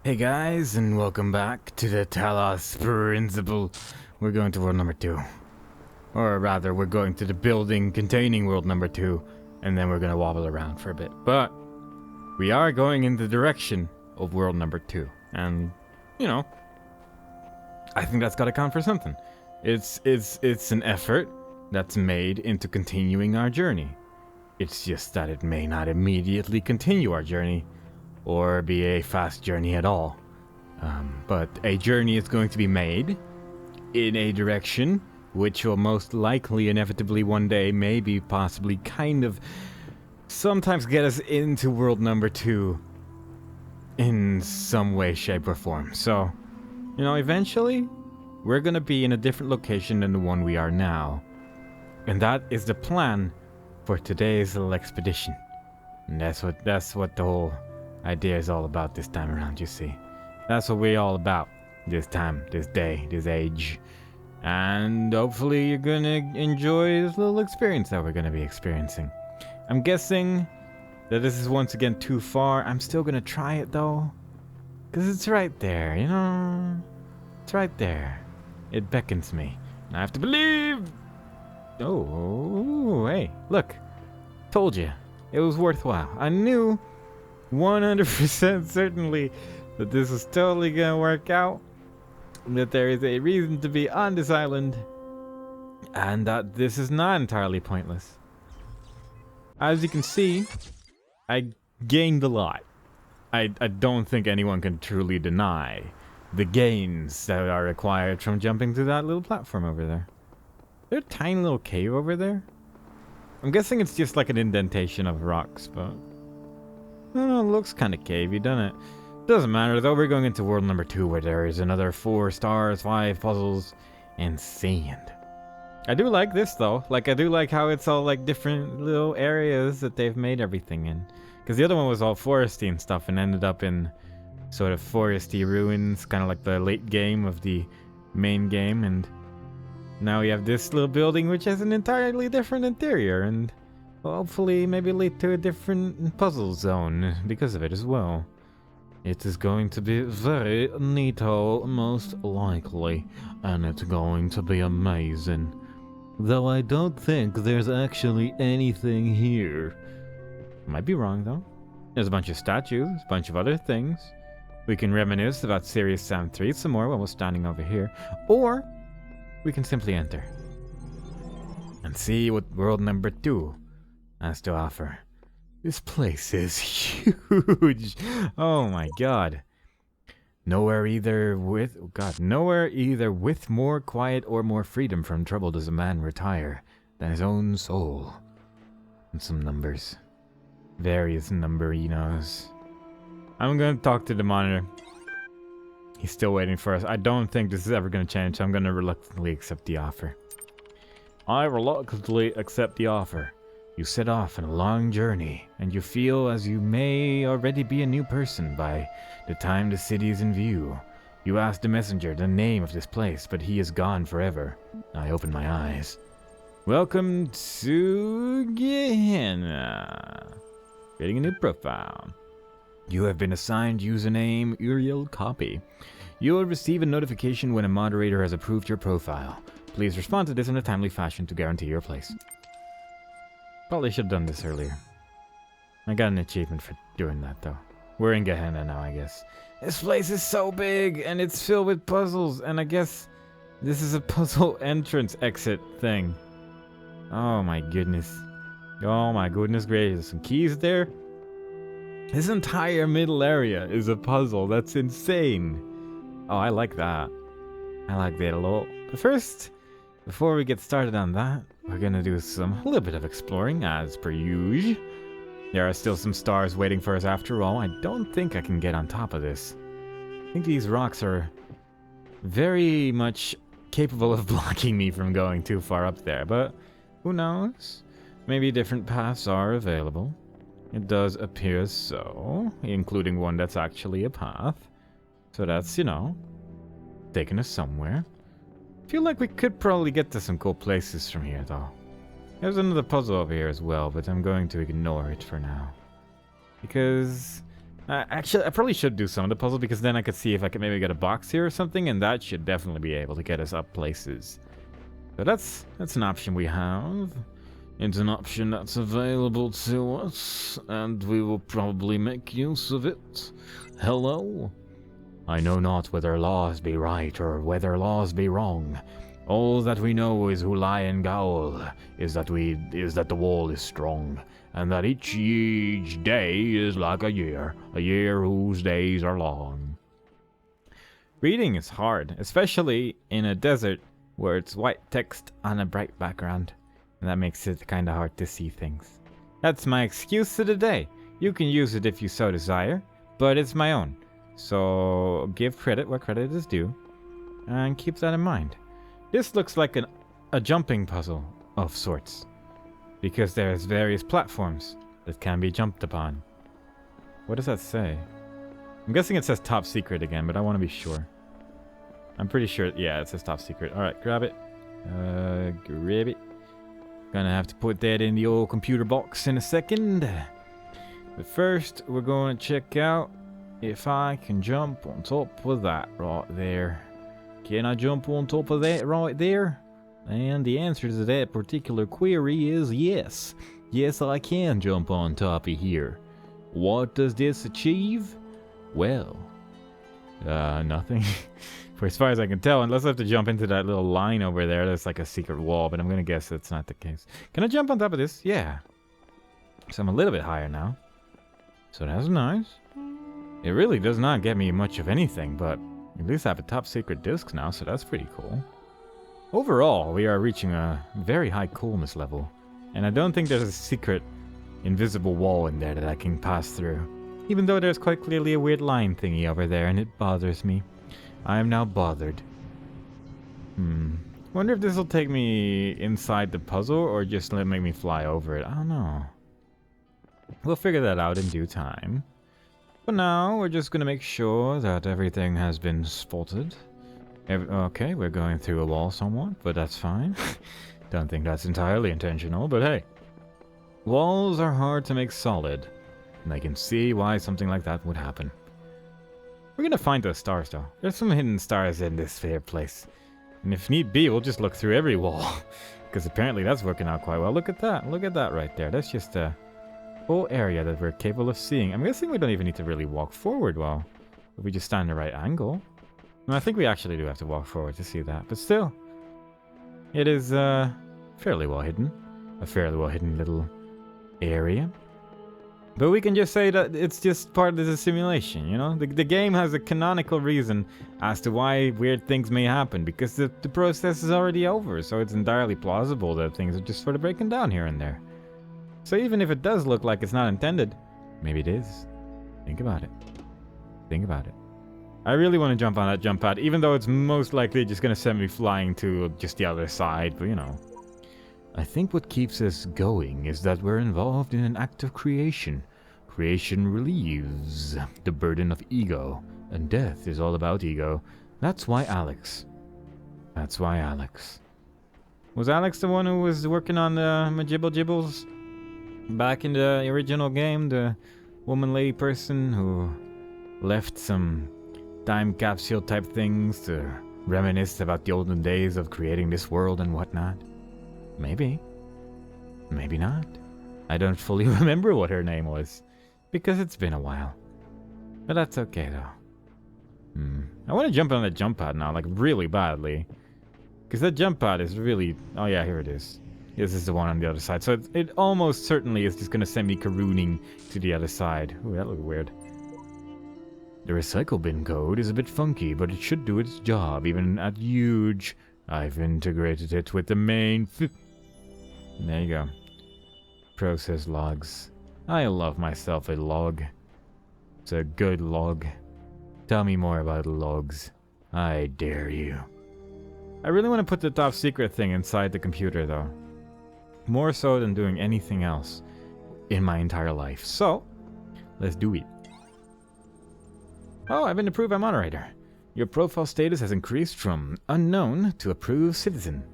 Hey guys, and welcome back to the Talos Principle. We're going to world number 2. Or rather, we're going to the building containing world number 2, and then we're going to wobble around for a bit. But we are going in the direction of world number 2. And, you know, I think that's got to count for something. It's an effort that's made into continuing our journey. It's just that it may not immediately continue our journey, or be a fast journey at all. But a journey is going to be made in a direction which will most likely, inevitably one day, maybe, possibly, kind of, sometimes get us into world number 2 in some way, shape, or form. So, you know, eventually, we're gonna be in a different location than the one we are now. And that is the plan for today's little expedition. And that's what the whole idea is all about this time around, you see. That's what we're all about this time, this day, this age. And hopefully you're gonna enjoy this little experience that we're gonna be experiencing. I'm guessing that this is once again too far. I'm still gonna try it though, because it's right there, you know? It's right there. It beckons me. And I have to believe. Oh, hey, look. Told you. It was worthwhile. I knew 100% certainly that this is totally gonna work out, that there is a reason to be on this island, and that this is not entirely pointless. As you can see, I gained a lot. I don't think anyone can truly deny the gains that are required from jumping to that little platform over there. Is there a tiny little cave over there? I'm guessing it's just like an indentation of rocks, but oh, it looks kind of cavey, doesn't it? Doesn't matter though, we're going into world number 2 where there is another 4 stars, 5 puzzles, and sand. I do like this though. Like, I do like how it's all like different little areas that they've made everything in. Because the other one was all foresty and stuff and ended up in sort of foresty ruins, kind of like the late game of the main game. And now we have this little building which has an entirely different interior and hopefully maybe lead to a different puzzle zone because of it as well. It is going to be very neato, most likely, and it's going to be amazing. Though I don't think there's actually anything here. Might be wrong though. There's a bunch of statues, a bunch of other things. We can reminisce about Serious Sam 3 some more while we're standing over here. Or we can simply enter and see what world number 2 has to offer. This place is huge. Oh my god. Nowhere either with more quiet or more freedom from trouble does a man retire than his own soul. And some numbers. Various numberinos. I'm gonna talk to the monitor. He's still waiting for us. I don't think this is ever gonna change, so I'm gonna reluctantly accept the offer. I reluctantly accept the offer. You set off on a long journey, and you feel as you may already be a new person by the time the city is in view. You ask the messenger the name of this place, but he is gone forever. I open my eyes. Welcome to Gehenna. Creating a new profile. You have been assigned username Uriel Copy. You will receive a notification when a moderator has approved your profile. Please respond to this in a timely fashion to guarantee your place. Probably should have done this earlier. I got an achievement for doing that though. We're in Gehenna now, I guess. This place is so big and it's filled with puzzles, and I guess this is a puzzle entrance exit thing. Oh my goodness. Oh my goodness gracious. Some keys there. This entire middle area is a puzzle. That's insane. Oh, I like that. I like that a lot. But first, before we get started on that, we're gonna do a little bit of exploring, as per usual. There are still some stars waiting for us after all. I don't think I can get on top of this. I think these rocks are very much capable of blocking me from going too far up there, but who knows? Maybe different paths are available. It does appear so, including one that's actually a path. So that's, you know, taking us somewhere. Feel like we could probably get to some cool places from here, though. There's another puzzle over here as well, but I'm going to ignore it for now. Because Actually, I probably should do some of the puzzle because then I could see if I could maybe get a box here or something, and that should definitely be able to get us up places. So that's an option we have. It's an option that's available to us, and we will probably make use of it. Hello? I know not whether laws be right or whether laws be wrong. All that we know is who lie and gowl is that the wall is strong, and that each day is like a year whose days are long. Reading is hard, especially in a desert where it's white text on a bright background, and that makes it kind of hard to see things. That's my excuse of the day. You can use it if you so desire, but it's my own. So give credit where credit is due, and keep that in mind. This looks like a jumping puzzle of sorts, because there's various platforms that can be jumped upon. What does that say? I'm guessing it says top secret again, but I want to be sure. I'm pretty sure, yeah, it says top secret. Alright, grab it. Grab it. Gonna have to put that in the old computer box in a second. But first, we're going to check out if I can jump on top of that right there. Can I jump on top of that right there? And the answer to that particular query is yes. Yes, I can jump on top of here. What does this achieve? Well, nothing. For as far as I can tell, unless I have to jump into that little line over there, that's like a secret wall, but I'm gonna guess that's not the case. Can I jump on top of this? Yeah. So I'm a little bit higher now. So that's nice. It really does not get me much of anything, but at least I have a top secret disc now, so that's pretty cool. Overall, we are reaching a very high coolness level, and I don't think there's a secret invisible wall in there that I can pass through. Even though there's quite clearly a weird line thingy over there, and it bothers me. I am now bothered. Wonder if this will take me inside the puzzle, or just make me fly over it. I don't know. We'll figure that out in due time. For now, we're just gonna make sure that everything has been spotted. Okay, we're going through a wall somewhat, but that's fine. Don't think that's entirely intentional, but hey. Walls are hard to make solid, and I can see why something like that would happen. We're gonna find those stars, though. There's some hidden stars in this fair place. And if need be, we'll just look through every wall. Because apparently that's working out quite well. Look at that. Look at that right there. That's just a whole area that we're capable of seeing. I'm guessing we don't even need to really walk forward well. If we just stand in the right angle. And I think we actually do have to walk forward to see that. But still, it is fairly well hidden. A fairly well hidden little area. But we can just say that it's just part of the simulation, you know? The game has a canonical reason as to why weird things may happen, because the process is already over, so it's entirely plausible that things are just sort of breaking down here and there. So even if it does look like it's not intended, maybe it is. Think about it. Think about it. I really want to jump on that jump pad, even though it's most likely just going to send me flying to just the other side, but you know. I think what keeps us going is that we're involved in an act of creation. Creation relieves the burden of ego, and death is all about ego. That's why Alex. That's why Alex. Was Alex the one who was working on the Majibble Jibbles back in the original game? The woman lady person who left some time capsule type things to reminisce about the olden days of creating this world and whatnot? Maybe. Maybe not. I don't fully remember what her name was, because it's been a while. But that's okay, though. I want to jump on that jump pad now, like, really badly. Because that jump pad is really... Oh, yeah, here it is. This is the one on the other side. So it almost certainly is just going to send me carooning to the other side. Ooh, that looks weird. The recycle bin code is a bit funky, but it should do its job, even at huge. I've integrated it with the main... There you go. Process logs. I love myself a log. It's a good log. Tell me more about logs. I dare you. I really want to put the top secret thing inside the computer, though. More so than doing anything else in my entire life. So, let's do it. Oh, I've been approved by moderator. Your profile status has increased from unknown to approved citizen.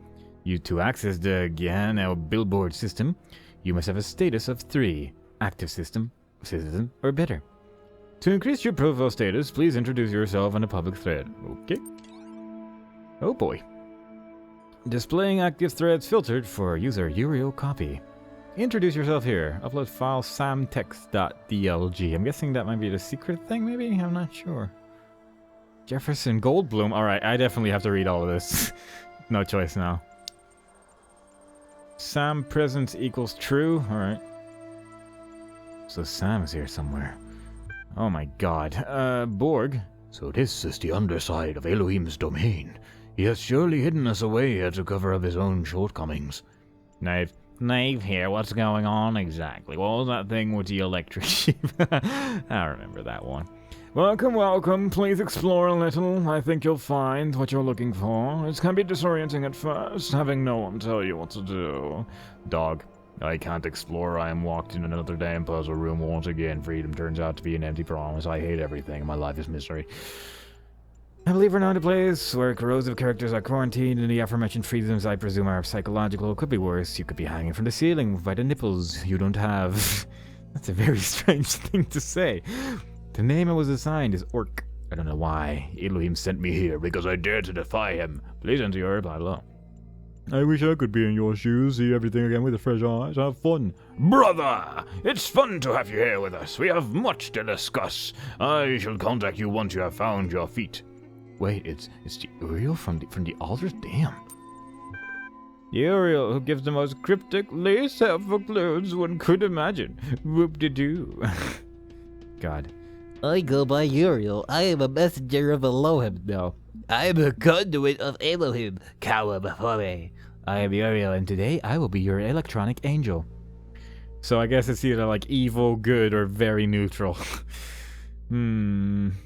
To access the Gehenna billboard system, you must have a status of 3, active system, citizen, or better. To increase your profile status, please introduce yourself on a public thread. Okay. Oh boy. Displaying active threads filtered for user Uriel copy. Introduce yourself here. Upload file samtext.dlg. I'm guessing that might be the secret thing, maybe? I'm not sure. Jefferson Goldblum. Alright, I definitely have to read all of this. No choice now. Sam presence equals true. Alright. So Sam is here somewhere. Oh my god. Borg. So this is the underside of Elohim's domain. He has surely hidden us away here to cover up his own shortcomings. Nave. Nave here, what's going on exactly? What was that thing with the electric sheep? I remember that one. Welcome, welcome. Please explore a little. I think you'll find what you're looking for. It can be disorienting at first, having no one tell you what to do. Dog. I can't explore. I am locked in another damn puzzle room once again. Freedom turns out to be an empty promise. I hate everything. My life is misery. I believe we're now in a place where corrosive characters are quarantined, and the aforementioned freedoms I presume are psychological. Could be worse. You could be hanging from the ceiling by the nipples you don't have. That's a very strange thing to say. The name I was assigned is Orc. I don't know why. Elohim sent me here because I dare to defy him. Please enter your reply below. I wish I could be in your shoes, see everything again with fresh eyes, have fun. Brother! It's fun to have you here with us. We have much to discuss. I shall contact you once you have found your feet. Wait, it's the Uriel from the altars? Damn. The Uriel who gives the most cryptic, least helpful clues one could imagine. Whoop-de-doo. God. I go by Uriel. I am a messenger of Elohim now. I am a conduit of Elohim. Cower before me. I am Uriel, and today I will be your electronic angel. So I guess it's either like evil, good, or very neutral. Yeah,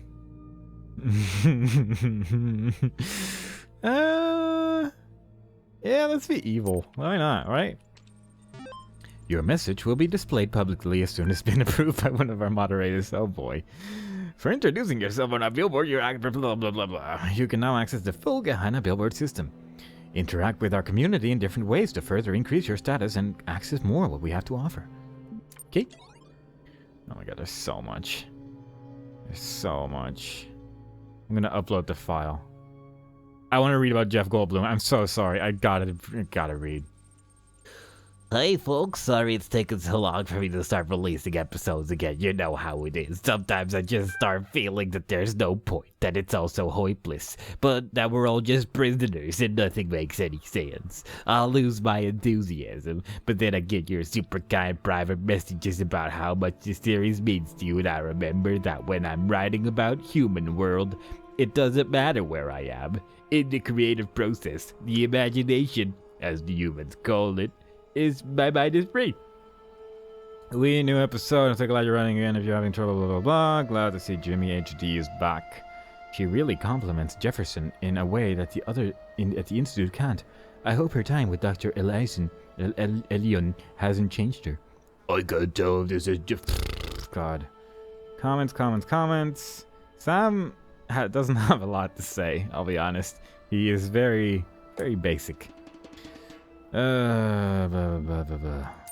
let's be evil. Why not, right? Your message will be displayed publicly as soon as it's been approved by one of our moderators. Oh boy. For introducing yourself on a billboard, you're blah blah blah blah. You can now access the full Gehenna billboard system. Interact with our community in different ways to further increase your status and access more of what we have to offer. Okay? Oh my god, there's so much. There's so much. I'm gonna upload the file. I want to read about Jeff Goldblum. I'm so sorry. I gotta read. Hey folks, sorry it's taken so long for me to start releasing episodes again. You know how it is. Sometimes I just start feeling that there's no point, that it's all so hopeless. But that we're all just prisoners and nothing makes any sense. I'll lose my enthusiasm, but then I get your super kind private messages about how much this series means to you, and I remember that when I'm writing about human world, it doesn't matter where I am. In the creative process, the imagination, as the humans call it, my mind is free. We new episode. I'm so glad you're running again. If you're having trouble, blah blah blah. Glad to see Jimmy HD is back. She really compliments Jefferson in a way that the other at the institute can't. I hope her time with Dr. Elion hasn't changed her. I can't tell if this is God. Comments. Sam doesn't have a lot to say. I'll be honest. He is very, very basic.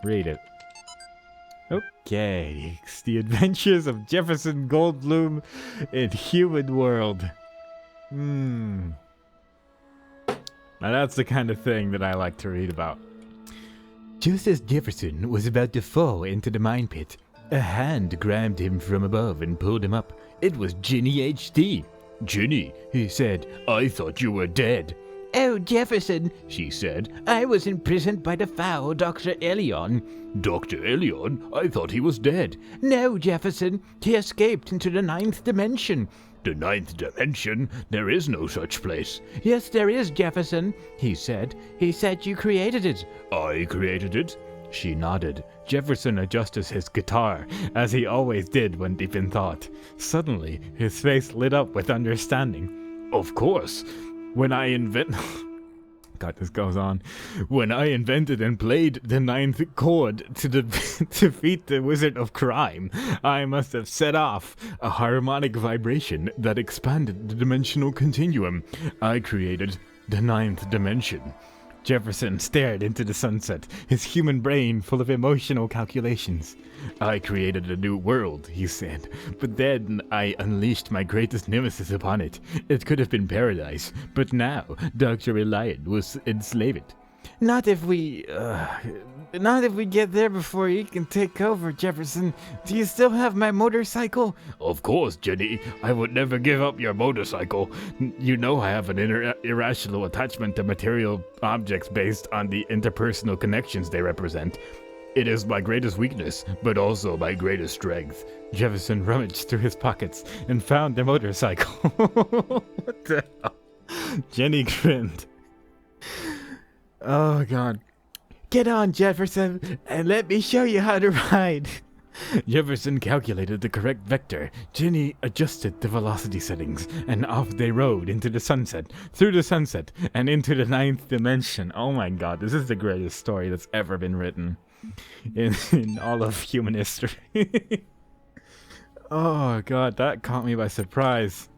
Read it. Okay. It's the adventures of Jefferson Goldblum in Human World. Now that's the kind of thing that I like to read about. Just as Jefferson was about to fall into the mine pit, a hand grabbed him from above and pulled him up. It was Ginny HD. Ginny, he said, I thought you were dead. Oh, Jefferson, she said, I was imprisoned by the foul Dr. Elion. Dr. Elion? I thought he was dead. No, Jefferson, he escaped into the 9th dimension. The 9th dimension? There is no such place. Yes, there is, Jefferson, he said. He said you created it. I created it? She nodded. Jefferson adjusted his guitar, as he always did when deep in thought. Suddenly, his face lit up with understanding. Of course. When I God, this goes on. When I invented and played the 9th chord to defeat the Wizard of Crime, I must have set off a harmonic vibration that expanded the dimensional continuum. I created the 9th dimension. Jefferson stared into the sunset, his human brain full of emotional calculations. I created a new world, he said, but then I unleashed my greatest nemesis upon it. It could have been paradise, but now Dr. Reliant will enslave it. Not if we get there before he can take over, Jefferson. Do you still have my motorcycle? Of course, Jenny. I would never give up your motorcycle. You know I have an irrational attachment to material objects based on the interpersonal connections they represent. It is my greatest weakness, but also my greatest strength. Jefferson rummaged through his pockets and found the motorcycle. What the hell? Jenny grinned. Oh, God. Get on, Jefferson, and let me show you how to ride. Jefferson calculated the correct vector. Jenny adjusted the velocity settings, and off they rode into the sunset, through the sunset, and into the 9th dimension. Oh my God, this is the greatest story that's ever been written in all of human history. Oh God, that caught me by surprise.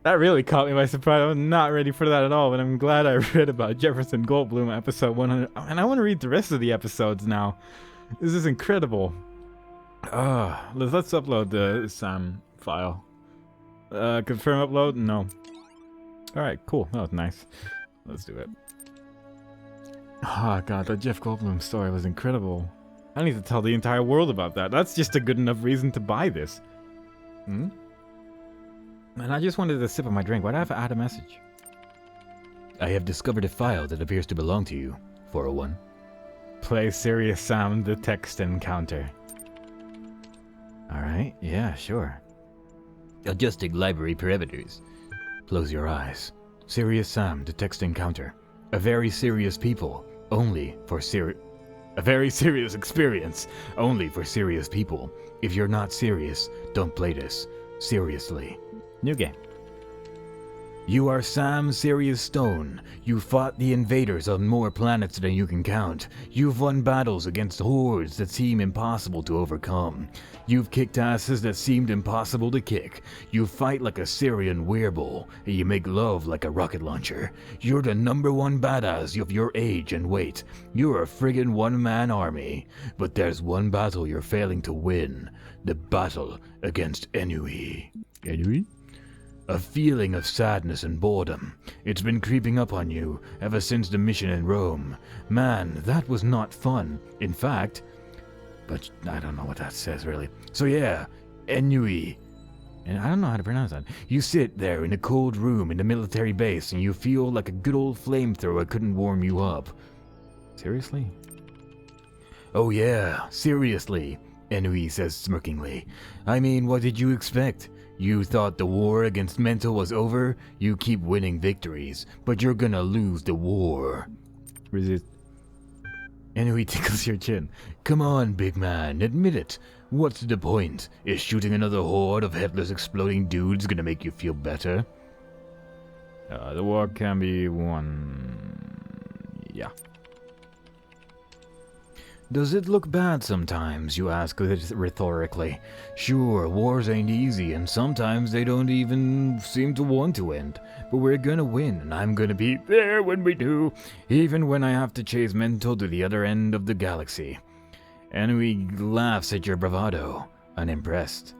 That really caught me by surprise. I was not ready for that at all, but I'm glad I read about Jefferson Goldblum episode 100. And I want to read the rest of the episodes now. This is incredible. Let's upload the SAM file. Confirm upload? No. Alright, cool. That was nice. Let's do it. Oh God, that Jeff Goldblum story was incredible. I need to tell the entire world about that. That's just a good enough reason to buy this. And I just wanted a sip of my drink. Why do I have to add a message? I have discovered a file that appears to belong to you, 401. Play Serious Sam the text encounter. Alright, yeah, sure. Adjusting library parameters. Close your eyes. Serious Sam the text encounter. A very serious people, only for a very serious experience, only for serious people. If you're not serious, don't play this. Seriously. New game. You are Sam Sirius Stone. You fought the invaders on more planets than you can count. You've won battles against hordes that seem impossible to overcome. You've kicked asses that seemed impossible to kick. You fight like a Syrian werebull, and you make love like a rocket launcher. You're the #1 badass of your age and weight. You're a friggin' one-man army. But there's one battle you're failing to win. The battle against Ennui. Ennui? A feeling of sadness and boredom. It's been creeping up on you ever since the mission in Rome. Man, that was not fun. In fact, but I don't know what that says really. So yeah, Ennui. And I don't know how to pronounce that. You sit there in a cold room in the military base and you feel like a good old flamethrower couldn't warm you up. Seriously? Oh yeah, seriously, Ennui says smirkingly. I mean, what did you expect? You thought the war against Mental was over? You keep winning victories, but you're gonna lose the war. Resist. Ennui tickles your chin. Come on, big man, admit it. What's the point? Is shooting another horde of headless exploding dudes gonna make you feel better? The war can be won. Yeah. Does it look bad sometimes, you ask rhetorically. Sure, wars ain't easy, and sometimes they don't even seem to want to end. But we're gonna win, and I'm gonna be there when we do, even when I have to chase Mental to the other end of the galaxy. Ennui laughs at your bravado, unimpressed.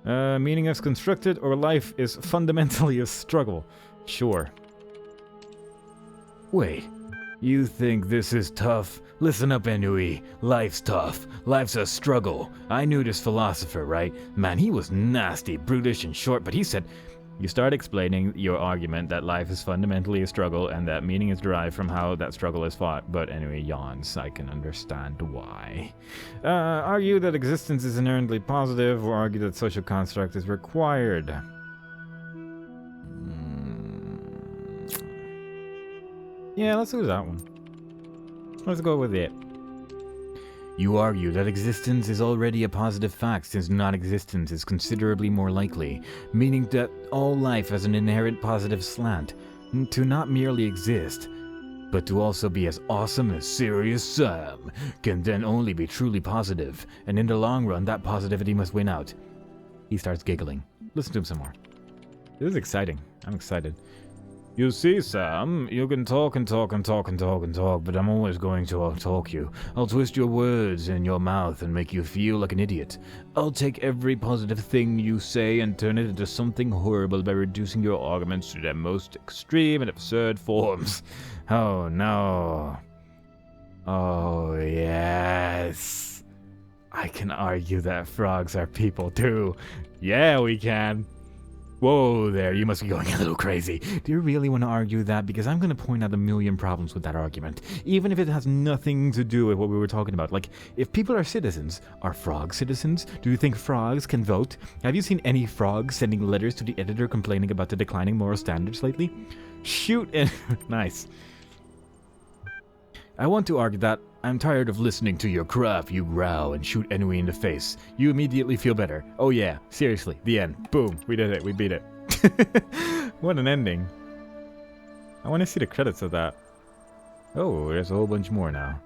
Meaning is constructed, or life is fundamentally a struggle. Sure. Wait, you think this is tough? Listen up, Ennui. Life's tough. Life's a struggle. I knew this philosopher, right? Man, he was nasty, brutish, and short, but he said... You start explaining your argument that life is fundamentally a struggle and that meaning is derived from how that struggle is fought, but anyway, yawns. I can understand why. Argue that existence is inherently positive, or argue that social construct is required. Yeah, let's do that one. Let's go with it. You argue that existence is already a positive fact since non-existence is considerably more likely, meaning that all life has an inherent positive slant, to not merely exist, but to also be as awesome as Serious Sam, can then only be truly positive, and in the long run that positivity must win out. He starts giggling. Listen to him some more. This is exciting. I'm excited. You see, Sam, you can talk and talk and talk and talk and talk, but I'm always going to out-talk you. I'll twist your words in your mouth and make you feel like an idiot. I'll take every positive thing you say and turn it into something horrible by reducing your arguments to their most extreme and absurd forms. Oh, no. Oh, yes. I can argue that frogs are people, too. Yeah, we can. Whoa there, you must be going a little crazy. Do you really want to argue that? Because I'm going to point out a million problems with that argument, even if it has nothing to do with what we were talking about. Like, if people are citizens, are frogs citizens? Do you think frogs can vote? Have you seen any frogs sending letters to the editor complaining about the declining moral standards lately? Shoot and... Nice. I want to argue that I'm tired of listening to your crap. You growl and shoot Enui in the face. You immediately feel better. Oh yeah, seriously, the end. Boom, we did it, we beat it. What an ending. I want to see the credits of that. Oh, there's a whole bunch more now.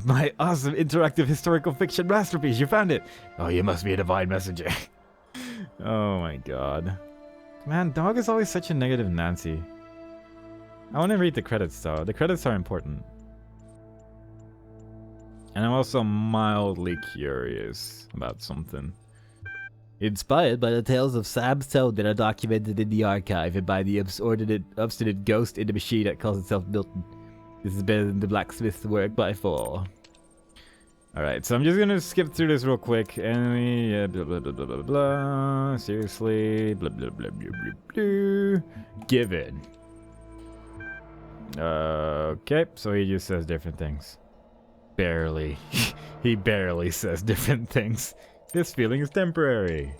My awesome interactive historical fiction masterpiece, you found it! Oh, you must be a divine messenger. Oh my god. Man, Dog is always such a negative Nancy. I want to read the credits though. The credits are important. And I'm also mildly curious about something. Inspired by the tales of Sam Stone that are documented in the archive and by the obstinate ghost in the machine that calls itself Milton. This is better than the blacksmith's work by far. Alright, so I'm just gonna skip through this real quick. And blah blah blah blah blah blah. Seriously. Blah blah blah blah blah blah. Given. Okay, so he just says different things. Barely. He barely says different things. This feeling is temporary.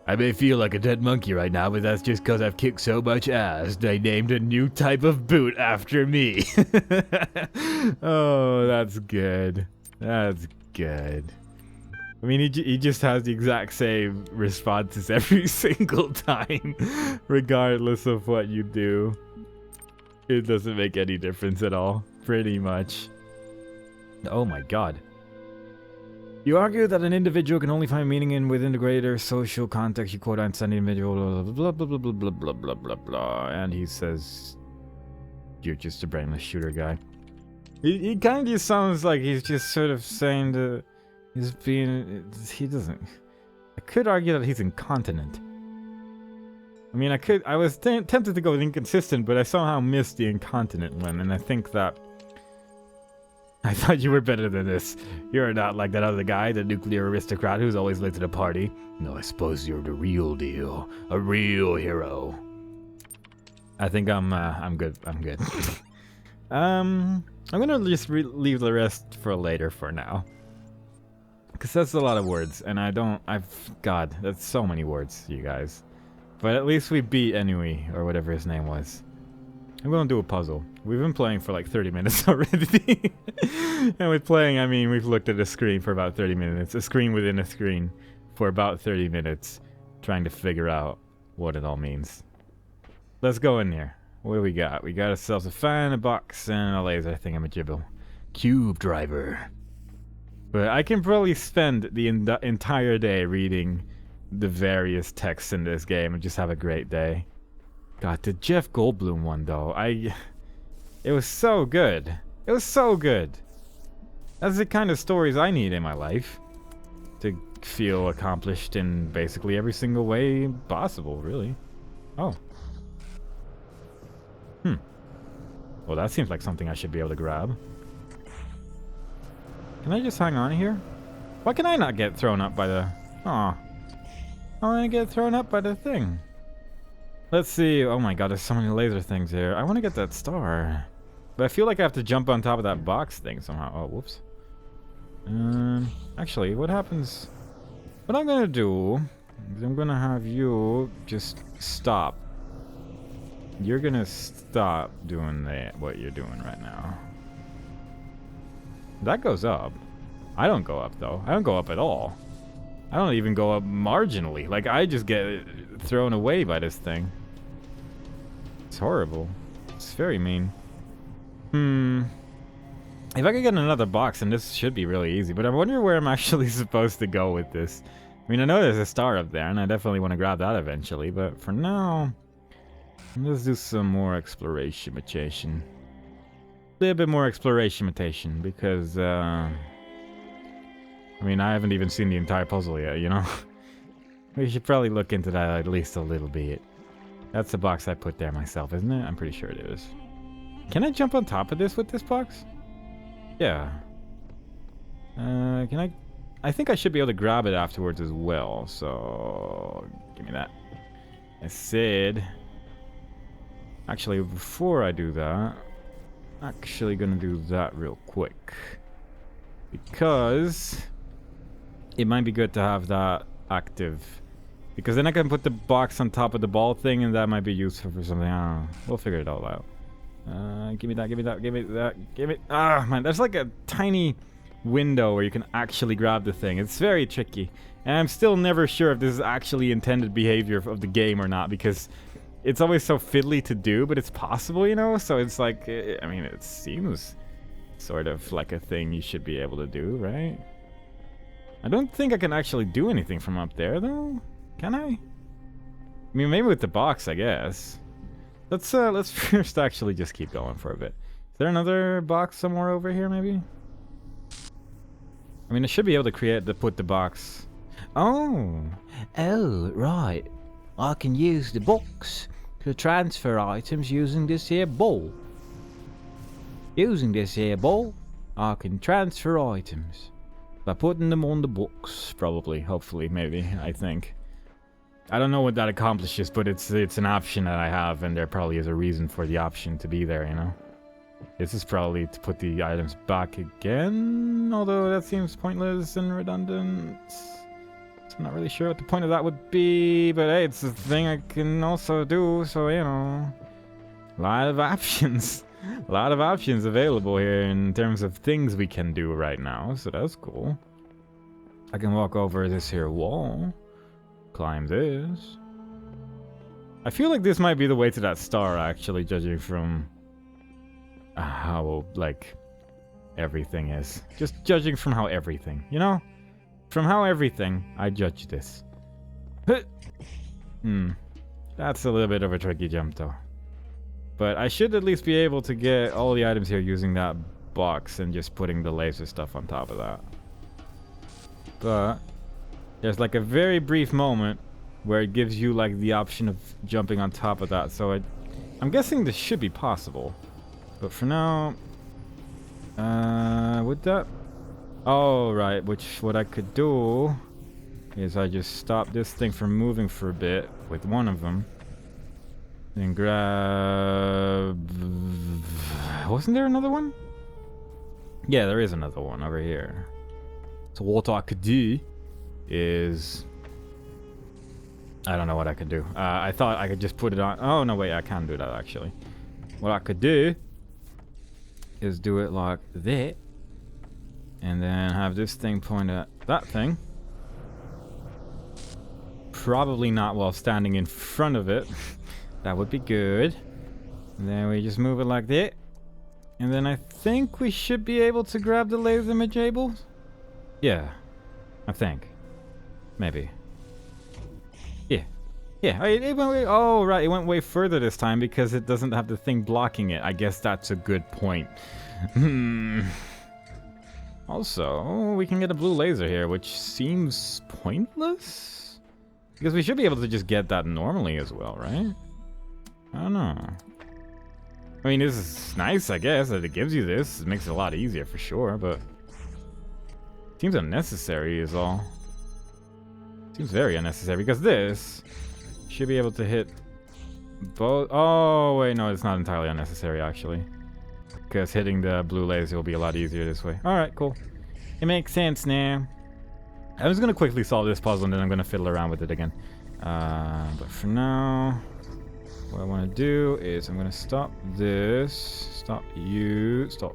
I may feel like a dead monkey right now, but that's just because I've kicked so much ass. They named a new type of boot after me. Oh, that's good. That's good. I mean, he just has the exact same responses every single time, regardless of what you do. It doesn't make any difference at all, pretty much. Oh my god. You argue that an individual can only find meaning within the greater social context. You quote Einstein, individual, blah, blah, blah, blah, blah, blah, blah, blah, blah. And he says, you're just a brainless shooter guy. He kind of just sounds like he's just sort of saying to... he doesn't... I could argue that he's incontinent. I mean, I was tempted to go with inconsistent, but I somehow missed the incontinent one, and I think that... I thought you were better than this. You're not like that other guy, the nuclear aristocrat who's always late to the party. No, I suppose you're the real deal. A real hero. I think I'm good. I'm good. I'm gonna just leave the rest for later for now. Because that's a lot of words, and God, that's so many words, you guys. But at least we beat Enui, or whatever his name was. I'm gonna do a puzzle. We've been playing for like 30 minutes already. And with playing, I mean we've looked at a screen for about 30 minutes. A screen within a screen for about 30 minutes. Trying to figure out what it all means. Let's go in here. What do we got? We got ourselves a fan, a box, and a laser thingamajibble. Cube driver. But I can probably spend the entire day reading the various texts in this game and just have a great day. God, the Jeff Goldblum one though, it was so good. It was so good. That's the kind of stories I need in my life. To feel accomplished in basically every single way possible, really. Oh. Well, that seems like something I should be able to grab. Can I just hang on here? Why can I not get thrown up by the... Aw. I want to get thrown up by the thing. Let's see. Oh my god, there's so many laser things here. I want to get that star. But I feel like I have to jump on top of that box thing somehow. Oh, whoops. Actually, what happens... What I'm going to do is I'm going to have you just stop. You're going to stop doing what you're doing right now. That goes up. I don't go up, though. I don't go up at all. I don't even go up marginally. Like, I just get thrown away by this thing. It's horrible. It's very mean. If I could get another box, then this should be really easy. But I wonder where I'm actually supposed to go with this. I mean, I know there's a star up there, and I definitely want to grab that eventually, but for now, let's do some more exploration. A little bit more exploration, because, I mean, I haven't even seen the entire puzzle yet, you know? We should probably look into that at least a little bit. That's the box I put there myself, isn't it? I'm pretty sure it is. Can I jump on top of this with this box? Yeah. Can I? I think I should be able to grab it afterwards as well, so give me that. I said... Actually, before I do that, actually gonna do that real quick. Because it might be good to have that active. Because then I can put the box on top of the ball thing, and that might be useful for something. I don't know. We'll figure it all out. Give me that, give me that, give me that, give me... Ah, man, there's like a tiny window where you can actually grab the thing. It's very tricky. And I'm still never sure if this is actually intended behavior of the game or not, because it's always so fiddly to do, but it's possible, you know? So it's like, I mean, it seems sort of like a thing you should be able to do, right? I don't think I can actually do anything from up there, though. Can I? I mean, maybe with the box, I guess. Let's first actually just keep going for a bit. Is there another box somewhere over here, maybe? I mean, I should be able to put the box... Oh! Oh, right. I can use the box to transfer items using this here ball. Using this here ball, I can transfer items by putting them on the box. Probably, hopefully, maybe, I think. I don't know what that accomplishes, but it's an option that I have, and there probably is a reason for the option to be there, you know? This is probably to put the items back again, although that seems pointless and redundant. So I'm not really sure what the point of that would be, but hey, it's a thing I can also do, so, you know. A lot of options. A lot of options available here in terms of things we can do right now, so that's cool. I can walk over this here wall. Climb this. I feel like this might be the way to that star, actually, judging from how, like, everything is. Just judging from how everything, you know? From how everything, I judge this. That's a little bit of a tricky jump, though. But I should at least be able to get all the items here using that box and just putting the laser stuff on top of that. But there's like a very brief moment where it gives you like the option of jumping on top of that. So I'm guessing this should be possible. But for now, would that? Oh, right. What I could do is I just stop this thing from moving for a bit with one of them. Then grab... Wasn't there another one? Yeah, there is another one over here. So what I could do is... I don't know what I could do. I thought I could just put it on... Oh, no, wait, I can do that, actually. What I could do is do it like that. And then have this thing point at that thing. Probably not while standing in front of it. That would be good. And then we just move it like that. And then I think we should be able to grab the laser majables. Yeah. I think. Maybe. Yeah. Yeah. It went way, oh, right. It went way further this time because it doesn't have the thing blocking it. I guess that's a good point. Also, we can get a blue laser here, which seems pointless? Because we should be able to just get that normally as well, right? I don't know. I mean, this is nice, I guess, that it gives you this. It makes it a lot easier for sure, but... Seems unnecessary is all. Seems very unnecessary, because this should be able to hit both... Oh, wait, no, it's not entirely unnecessary, actually. Because hitting the blue laser will be a lot easier this way. Alright, cool. It makes sense now. I'm just going to quickly solve this puzzle, and then I'm going to fiddle around with it again. But for now... What I want to do is I'm going to stop this, stop you, put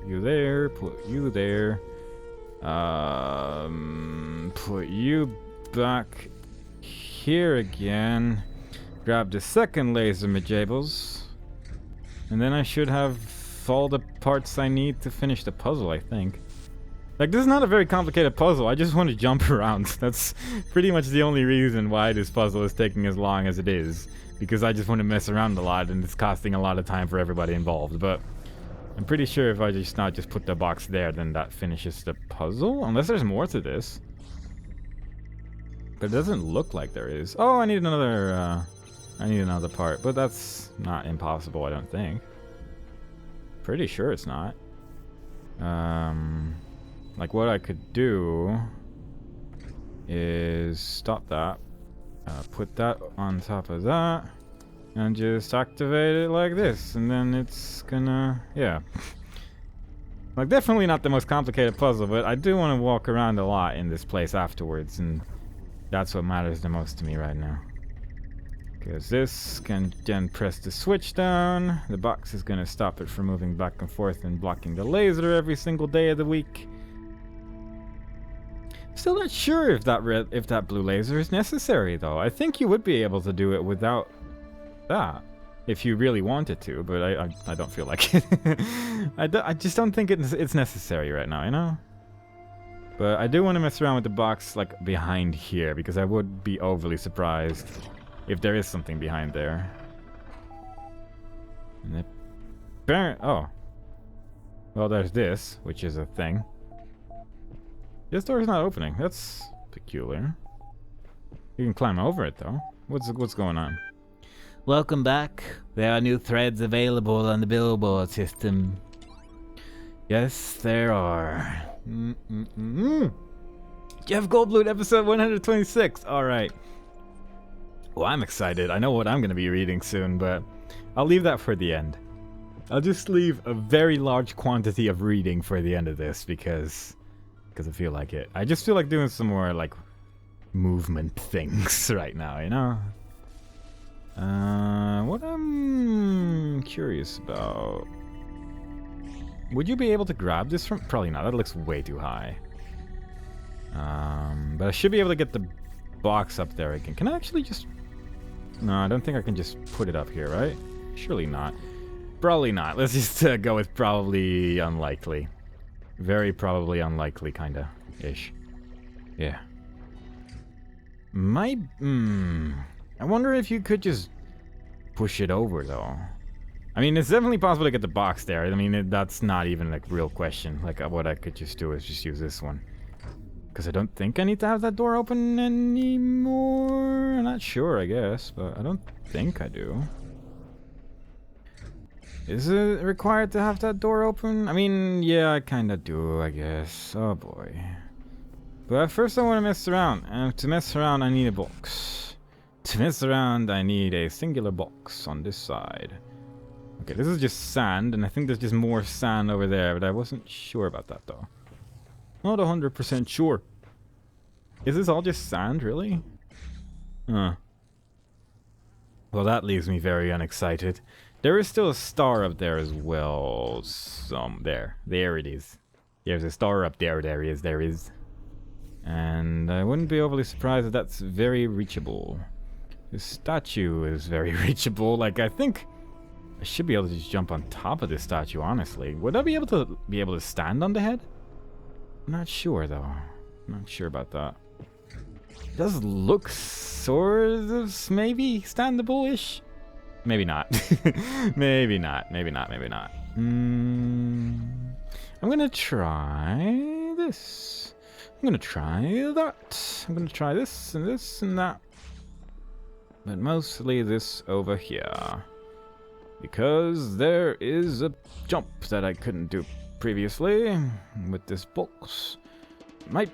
you there, put you there, put you back here again, grab the second laser majables, and then I should have all the parts I need to finish the puzzle, I think. Like, this is not a very complicated puzzle. I just want to jump around. That's pretty much the only reason why this puzzle is taking as long as it is. Because I just want to mess around a lot, and it's costing a lot of time for everybody involved. But I'm pretty sure if I just put the box there, then that finishes the puzzle. Unless there's more to this. But it doesn't look like there is. Oh, I need another part. But that's not impossible, I don't think. Pretty sure it's not. Like, what I could do is stop that, put that on top of that, and just activate it like this, and then it's gonna, yeah. Like, definitely not the most complicated puzzle, but I do want to walk around a lot in this place afterwards, and that's what matters the most to me right now. Because this can then press the switch down, the box is gonna stop it from moving back and forth and blocking the laser every single day of the week. Still not sure if that blue laser is necessary, though. I think you would be able to do it without that, if you really wanted to, but I don't feel like it. I just don't think it's necessary right now, you know? But I do want to mess around with the box, like, behind here, because I would be overly surprised if there is something behind there. And oh. Well, there's this, which is a thing. This door is not opening. That's peculiar. You can climb over it, though. What's going on? Welcome back. There are new threads available on the billboard system. Yes, there are. Jeff Goldblum, episode 126. All right. Well, I'm excited. I know what I'm going to be reading soon, but I'll leave that for the end. I'll just leave a very large quantity of reading for the end of this because I feel like it. I just feel like doing some more, like, movement things right now, you know? What I'm curious about... Would you be able to grab this from... Probably not. That looks way too high. But I should be able to get the box up there again. Can I actually just... No, I don't think I can just put it up here, right? Surely not. Probably not. Let's just go with probably unlikely. Very probably unlikely, kinda ish. Yeah. I wonder if you could just push it over, though. I mean, it's definitely possible to get the box there. I mean, that's not even a real question. Like, what I could just do is just use this one. Because I don't think I need to have that door open anymore. I'm not sure, I guess, but I don't think I do. Is it required to have that door open? I mean, yeah, I kinda do, I guess. Oh boy. But first I want to mess around. And to mess around, I need a box. To mess around, I need a singular box on this side. Okay, this is just sand, and I think there's just more sand over there, but I wasn't sure about that, though. Not 100% sure. Is this all just sand, really? Huh. Well, that leaves me very unexcited. There is still a star up there as well. There it is. There's a star up there. There is. And I wouldn't be overly surprised if that's very reachable. This statue is very reachable. Like, I think I should be able to just jump on top of this statue, honestly. Would I be able to stand on the head? I'm not sure, though. I'm not sure about that. It does look sort of maybe standable-ish. Maybe not. Maybe not. I'm gonna try this. I'm gonna try that. I'm gonna try this and this and that. But mostly this over here. Because there is a jump that I couldn't do previously with this box.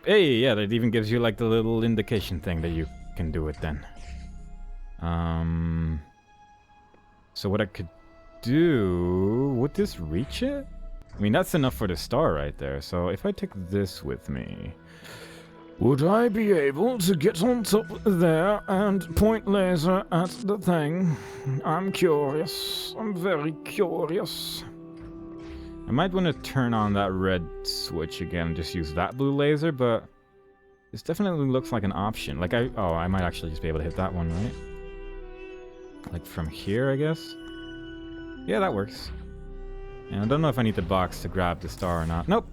Hey, yeah, that even gives you like the little indication thing that you can do it then. So what I could do... Would this reach it? I mean, that's enough for the star right there. So if I take this with me... Would I be able to get on top there and point laser at the thing? I'm curious. I'm very curious. I might want to turn on that red switch again and just use that blue laser, but... This definitely looks like an option. Like, I might actually just be able to hit that one, right? Like from here, I guess? Yeah, that works. And I don't know if I need the box to grab the star or not. Nope.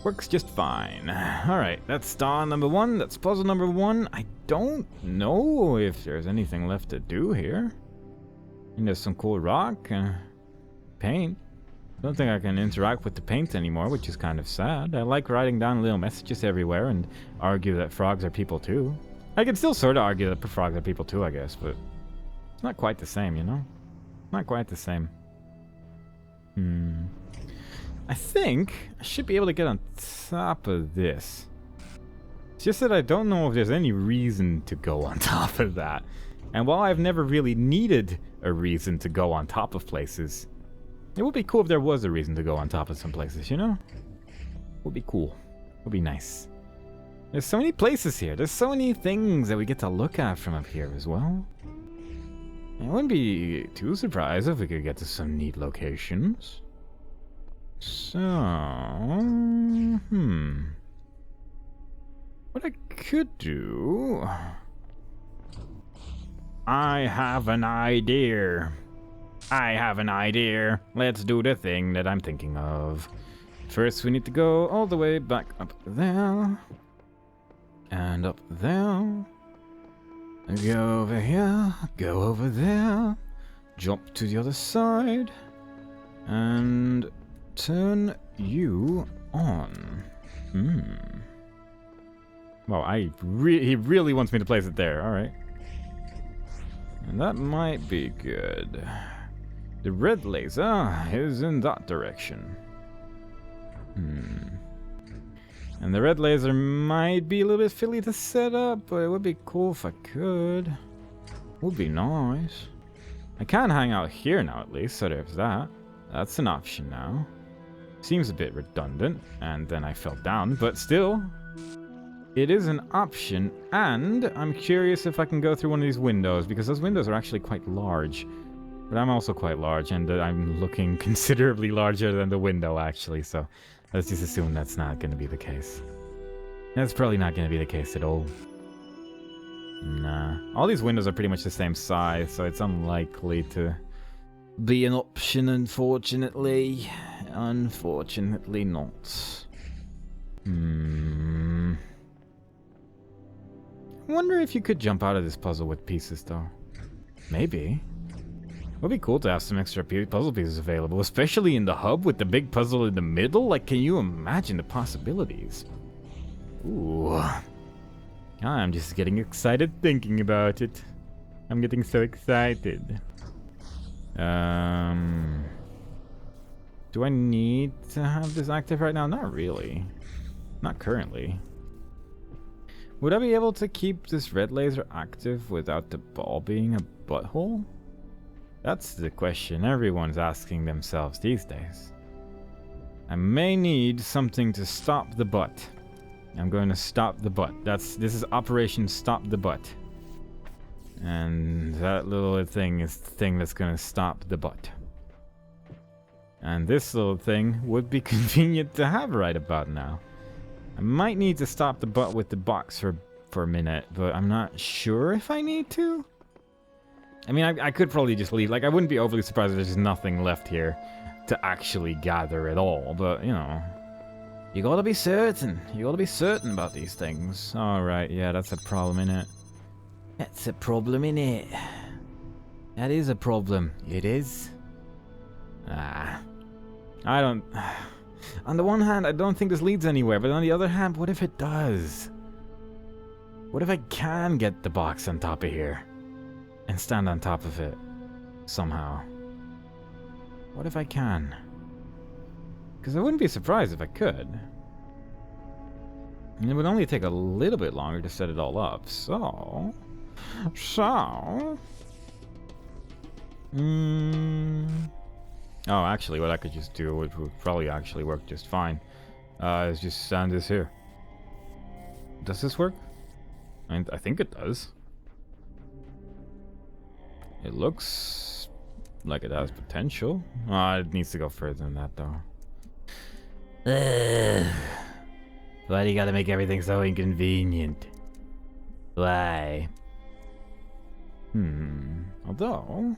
Works just fine. Alright, that's star number 1. That's puzzle number 1. I don't know if there's anything left to do here. And there's some cool rock. Paint. Don't think I can interact with the paint anymore, which is kind of sad. I like writing down little messages everywhere and argue that frogs are people too. I can still sort of argue that frogs are people too, I guess, but it's not quite the same, you know? Not quite the same. I think I should be able to get on top of this. It's just that I don't know if there's any reason to go on top of that. And while I've never really needed a reason to go on top of places, it would be cool if there was a reason to go on top of some places, you know? Would be cool. Would be nice. There's so many places here. There's so many things that we get to look at from up here as well. I wouldn't be too surprised if we could get to some neat locations. So, what I could do... I have an idea. Let's do the thing that I'm thinking of. First, we need to go all the way back up there. And up there. Go over here. Go over there. Jump to the other side. And turn you on. Well, he really wants me to place it there. Alright. And that might be good. The red laser is in that direction. And the red laser might be a little bit fiddly to set up, but it would be cool if I could. Would be nice. I can hang out here now at least, so there's that. That's an option now. Seems a bit redundant, and then I fell down, but still, it is an option. And I'm curious if I can go through one of these windows, because those windows are actually quite large. But I'm also quite large, and I'm looking considerably larger than the window, actually, so let's just assume that's not going to be the case. That's probably not going to be the case at all. Nah. All these windows are pretty much the same size, so it's unlikely to be an option, unfortunately. Unfortunately not. I wonder if you could jump out of this puzzle with pieces, though. Maybe. It would be cool to have some extra puzzle pieces available, especially in the hub with the big puzzle in the middle. Like, can you imagine the possibilities? Ooh. I'm just getting excited thinking about it. I'm getting so excited. Do I need to have this active right now? Not really. Not currently. Would I be able to keep this red laser active without the ball being a butthole? That's the question everyone's asking themselves these days. I may need something to stop the butt. I'm going to stop the butt. This is Operation Stop the Butt. And that little thing is the thing that's going to stop the butt. And this little thing would be convenient to have right about now. I might need to stop the butt with the box for a minute, but I'm not sure if I need to. I mean, I could probably just leave. Like, I wouldn't be overly surprised if there's nothing left here to actually gather at all. But, you know, you gotta be certain. You gotta be certain about these things. Alright, yeah, that's a problem, innit? That's a problem, innit? That is a problem. It is? I don't... On the one hand, I don't think this leads anywhere. But on the other hand, what if it does? What if I can get the box on top of here? And stand on top of it. Somehow. What if I can? Because I wouldn't be surprised if I could. And it would only take a little bit longer to set it all up. So... Oh, actually, what I could just do, which would probably actually work just fine, is just stand this here. Does this work? I think it does. It looks like it has potential. It needs to go further than that, though. Why do you gotta make everything so inconvenient? Why? Although...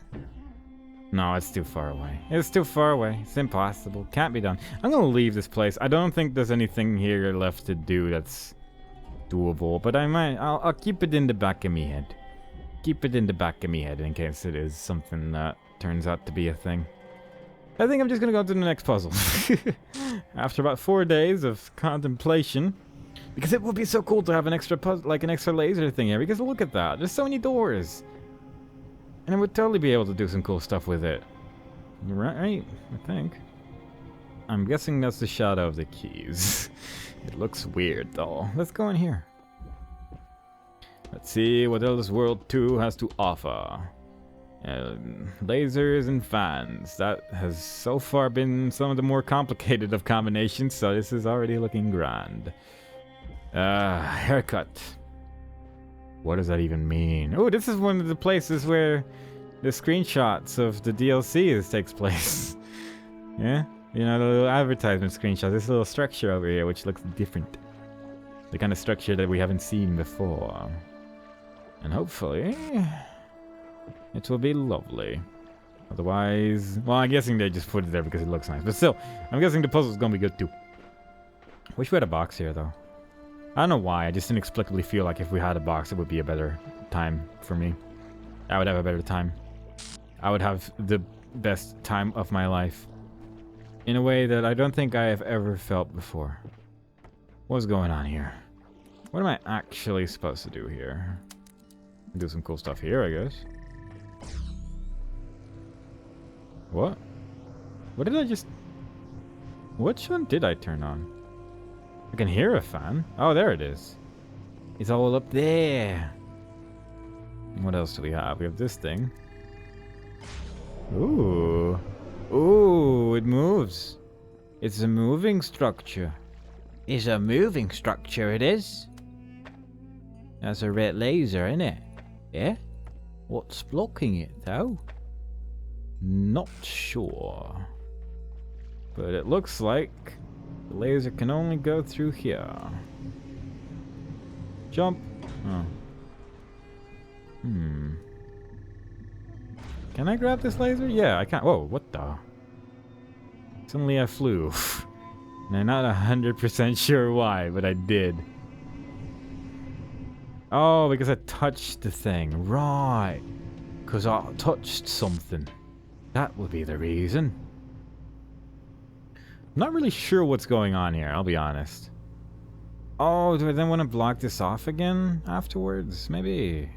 No, it's too far away. It's too far away. It's impossible. Can't be done. I'm gonna leave this place. I don't think there's anything here left to do that's doable, but I'll keep it in the back of me head. Keep it in the back of me head in case it is something that turns out to be a thing. I think I'm just gonna go to the next puzzle. After about 4 days of contemplation, because it would be so cool to have an extra puzzle, like an extra laser thing here, because look at that. There's so many doors. And I would totally be able to do some cool stuff with it. Right? I think. I'm guessing that's the shadow of the keys. It looks weird though. Let's go in here. Let's see what else World 2 has to offer. Lasers and fans. That has so far been some of the more complicated of combinations, so this is already looking grand. Haircut. What does that even mean? Oh, this is one of the places where the screenshots of the DLCs takes place. Yeah? You know, the little advertisement screenshots. This little structure over here, which looks different. The kind of structure that we haven't seen before. And hopefully, it will be lovely. Otherwise, well, I'm guessing they just put it there because it looks nice. But still, I'm guessing the puzzle's gonna be good too. Wish we had a box here, though. I don't know why, I just inexplicably feel like if we had a box, it would be a better time for me. I would have a better time. I would have the best time of my life. In a way that I don't think I have ever felt before. What's going on here? What am I actually supposed to do here? Do some cool stuff here, I guess. What? What did I just... Which one did I turn on? I can hear a fan. Oh, there it is. It's all up there. What else do we have? We have this thing. Ooh. Ooh, it moves. It's a moving structure. It's a moving structure, it is. That's a red laser, isn't it? Yeah? What's blocking it, though? Not sure. But it looks like the laser can only go through here. Jump. Oh. Can I grab this laser? Yeah, I can. Whoa, what the? Suddenly I flew. And I'm not 100% sure why, but I did. Oh, because I touched the thing. Right. Because I touched something. That would be the reason. I'm not really sure what's going on here, I'll be honest. Oh, do I then want to block this off again afterwards? Maybe.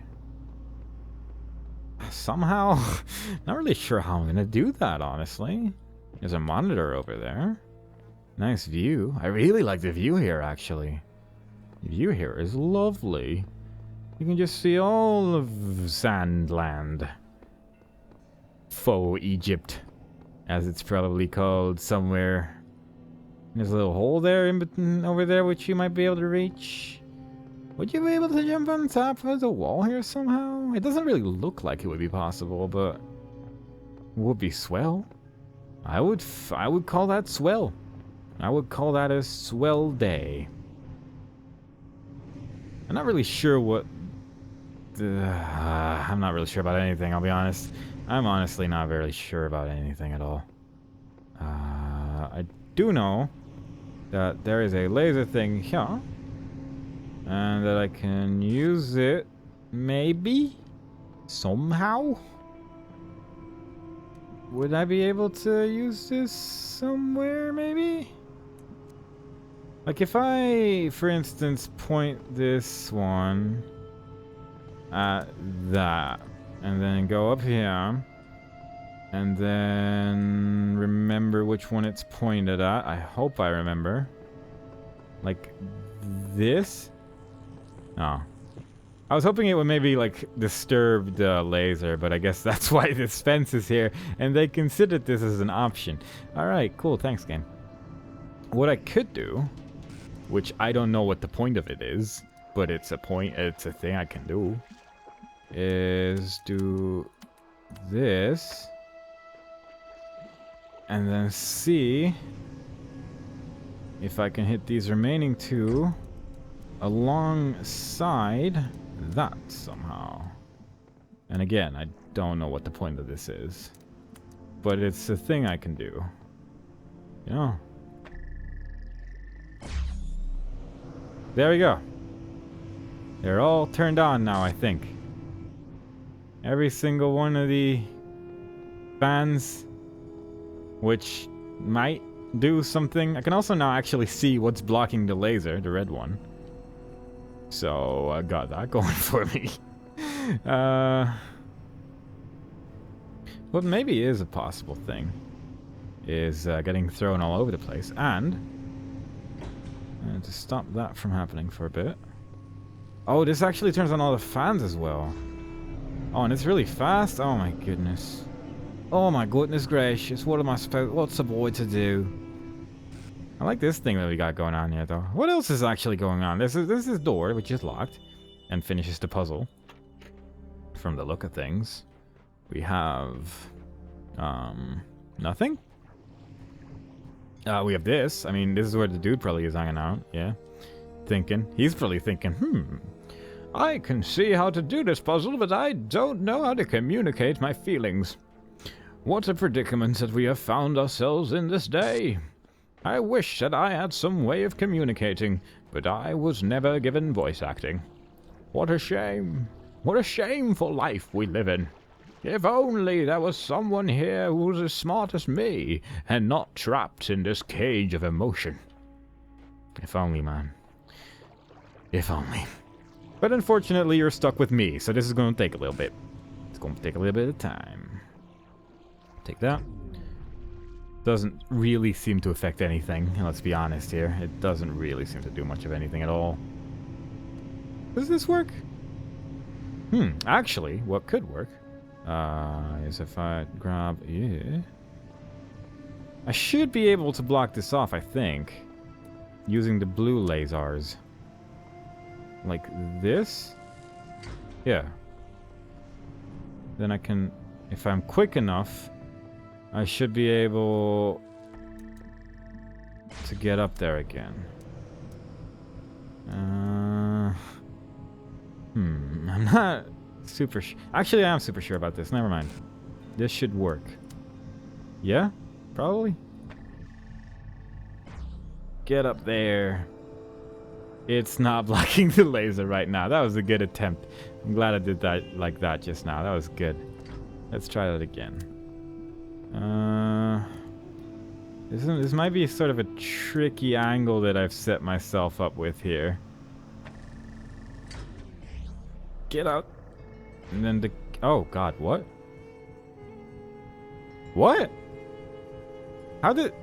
Somehow. Not really sure how I'm going to do that, honestly. There's a monitor over there. Nice view. I really like the view here, actually. The view here is lovely. You can just see all of Sandland. Faux Egypt, as it's probably called somewhere. There's a little hole there in between over there which you might be able to reach. Would you be able to jump on top of the wall here somehow? It doesn't really look like it would be possible, but it would be swell. I would call that swell. I would call that a swell day. I'm not really sure what... I'm not really sure about anything, I'll be honest. I'm honestly not very sure about anything at all. I do know that there is a laser thing here. And that I can use it, maybe? Somehow? Would I be able to use this somewhere, maybe? Like if I, for instance, point this one at that, and then go up here, and then remember which one it's pointed at. I hope I remember. Like this? Oh. I was hoping it would maybe like disturb the laser, but I guess that's why this fence is here, and they considered this as an option. Alright, cool, thanks game. What I could do, which I don't know what the point of it is, but it's a thing I can do, is do this, and then see if I can hit these remaining two alongside that somehow. And again, I don't know what the point of this is. but it's a thing I can do. You know? There we go. They're all turned on now, I think. Every single one of the fans, which might do something. I can also now actually see what's blocking the laser, the red one. So I got that going for me. What maybe is a possible thing is getting thrown all over the place, and to stop that from happening for a bit. Oh, this actually turns on all the fans as well. Oh, and it's really fast. Oh my goodness. Oh my goodness gracious. What am I supposed? What's a boy to do? I like this thing that we got going on here, though. What else is actually going on? There's this door which is locked and finishes the puzzle. From the look of things, we have nothing. We have this. I mean, this is where the dude probably is hanging out. Yeah, thinking. He's probably thinking, I can see how to do this puzzle, but I don't know how to communicate my feelings. What a predicament that we have found ourselves in this day. I wish that I had some way of communicating, but I was never given voice acting. What a shame. What a shameful life we live in. If only there was someone here who was as smart as me, and not trapped in this cage of emotion. If only, man. If only. But unfortunately, you're stuck with me, so this is going to take a little bit. It's going to take a little bit of time. Take that. Doesn't really seem to affect anything, let's be honest here. It doesn't really seem to do much of anything at all. Does this work? Actually, what could work is if I grab... Yeah. I should be able to block this off, I think. Using the blue lasers. Like this? Yeah. Then I can... If I'm quick enough, I should be able to get up there again. I'm not super actually, I am super sure about this. Never mind. This should work. Yeah? Probably? Get up there. It's not blocking the laser right now. That was a good attempt. I'm glad I did that like that just now. That was good. Let's try that again. This might be sort of a tricky angle that I've set myself up with here. Get out. And then the... Oh, God, what? What? How did...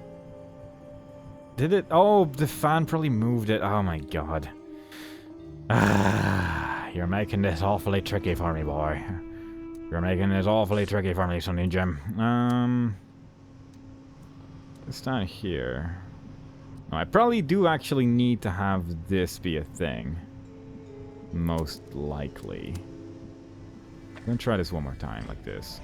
Did it... Oh, the fan probably moved it. Oh, my God. You're making this awfully tricky for me, boy. You're making this awfully tricky for me, Sonny Jim. It's down here. No, I probably do actually need to have this be a thing. Most likely. I'm gonna try this one more time, like this.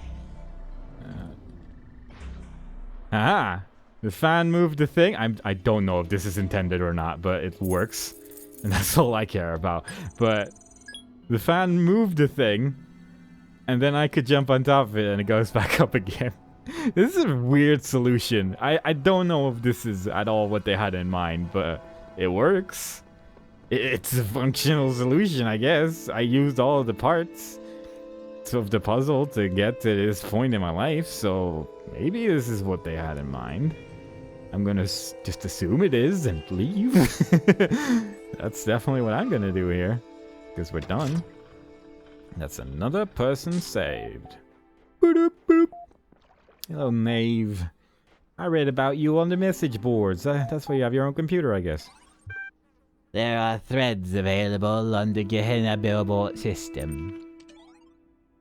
Aha! The fan moved the thing. I don't know if this is intended or not, but it works. And that's all I care about. But the fan moved the thing, and then I could jump on top of it and it goes back up again. This is a weird solution. I don't know if this is at all what they had in mind, but it works. It's a functional solution, I guess. I used all of the parts of the puzzle to get to this point in my life, so maybe this is what they had in mind. I'm gonna just assume it is and leave. That's definitely what I'm gonna do here, because we're done. That's another person saved. Boop, boop. Hello, Maeve. I read about you on the message boards. That's why you have your own computer, I guess. There are threads available on the Gehenna billboard system.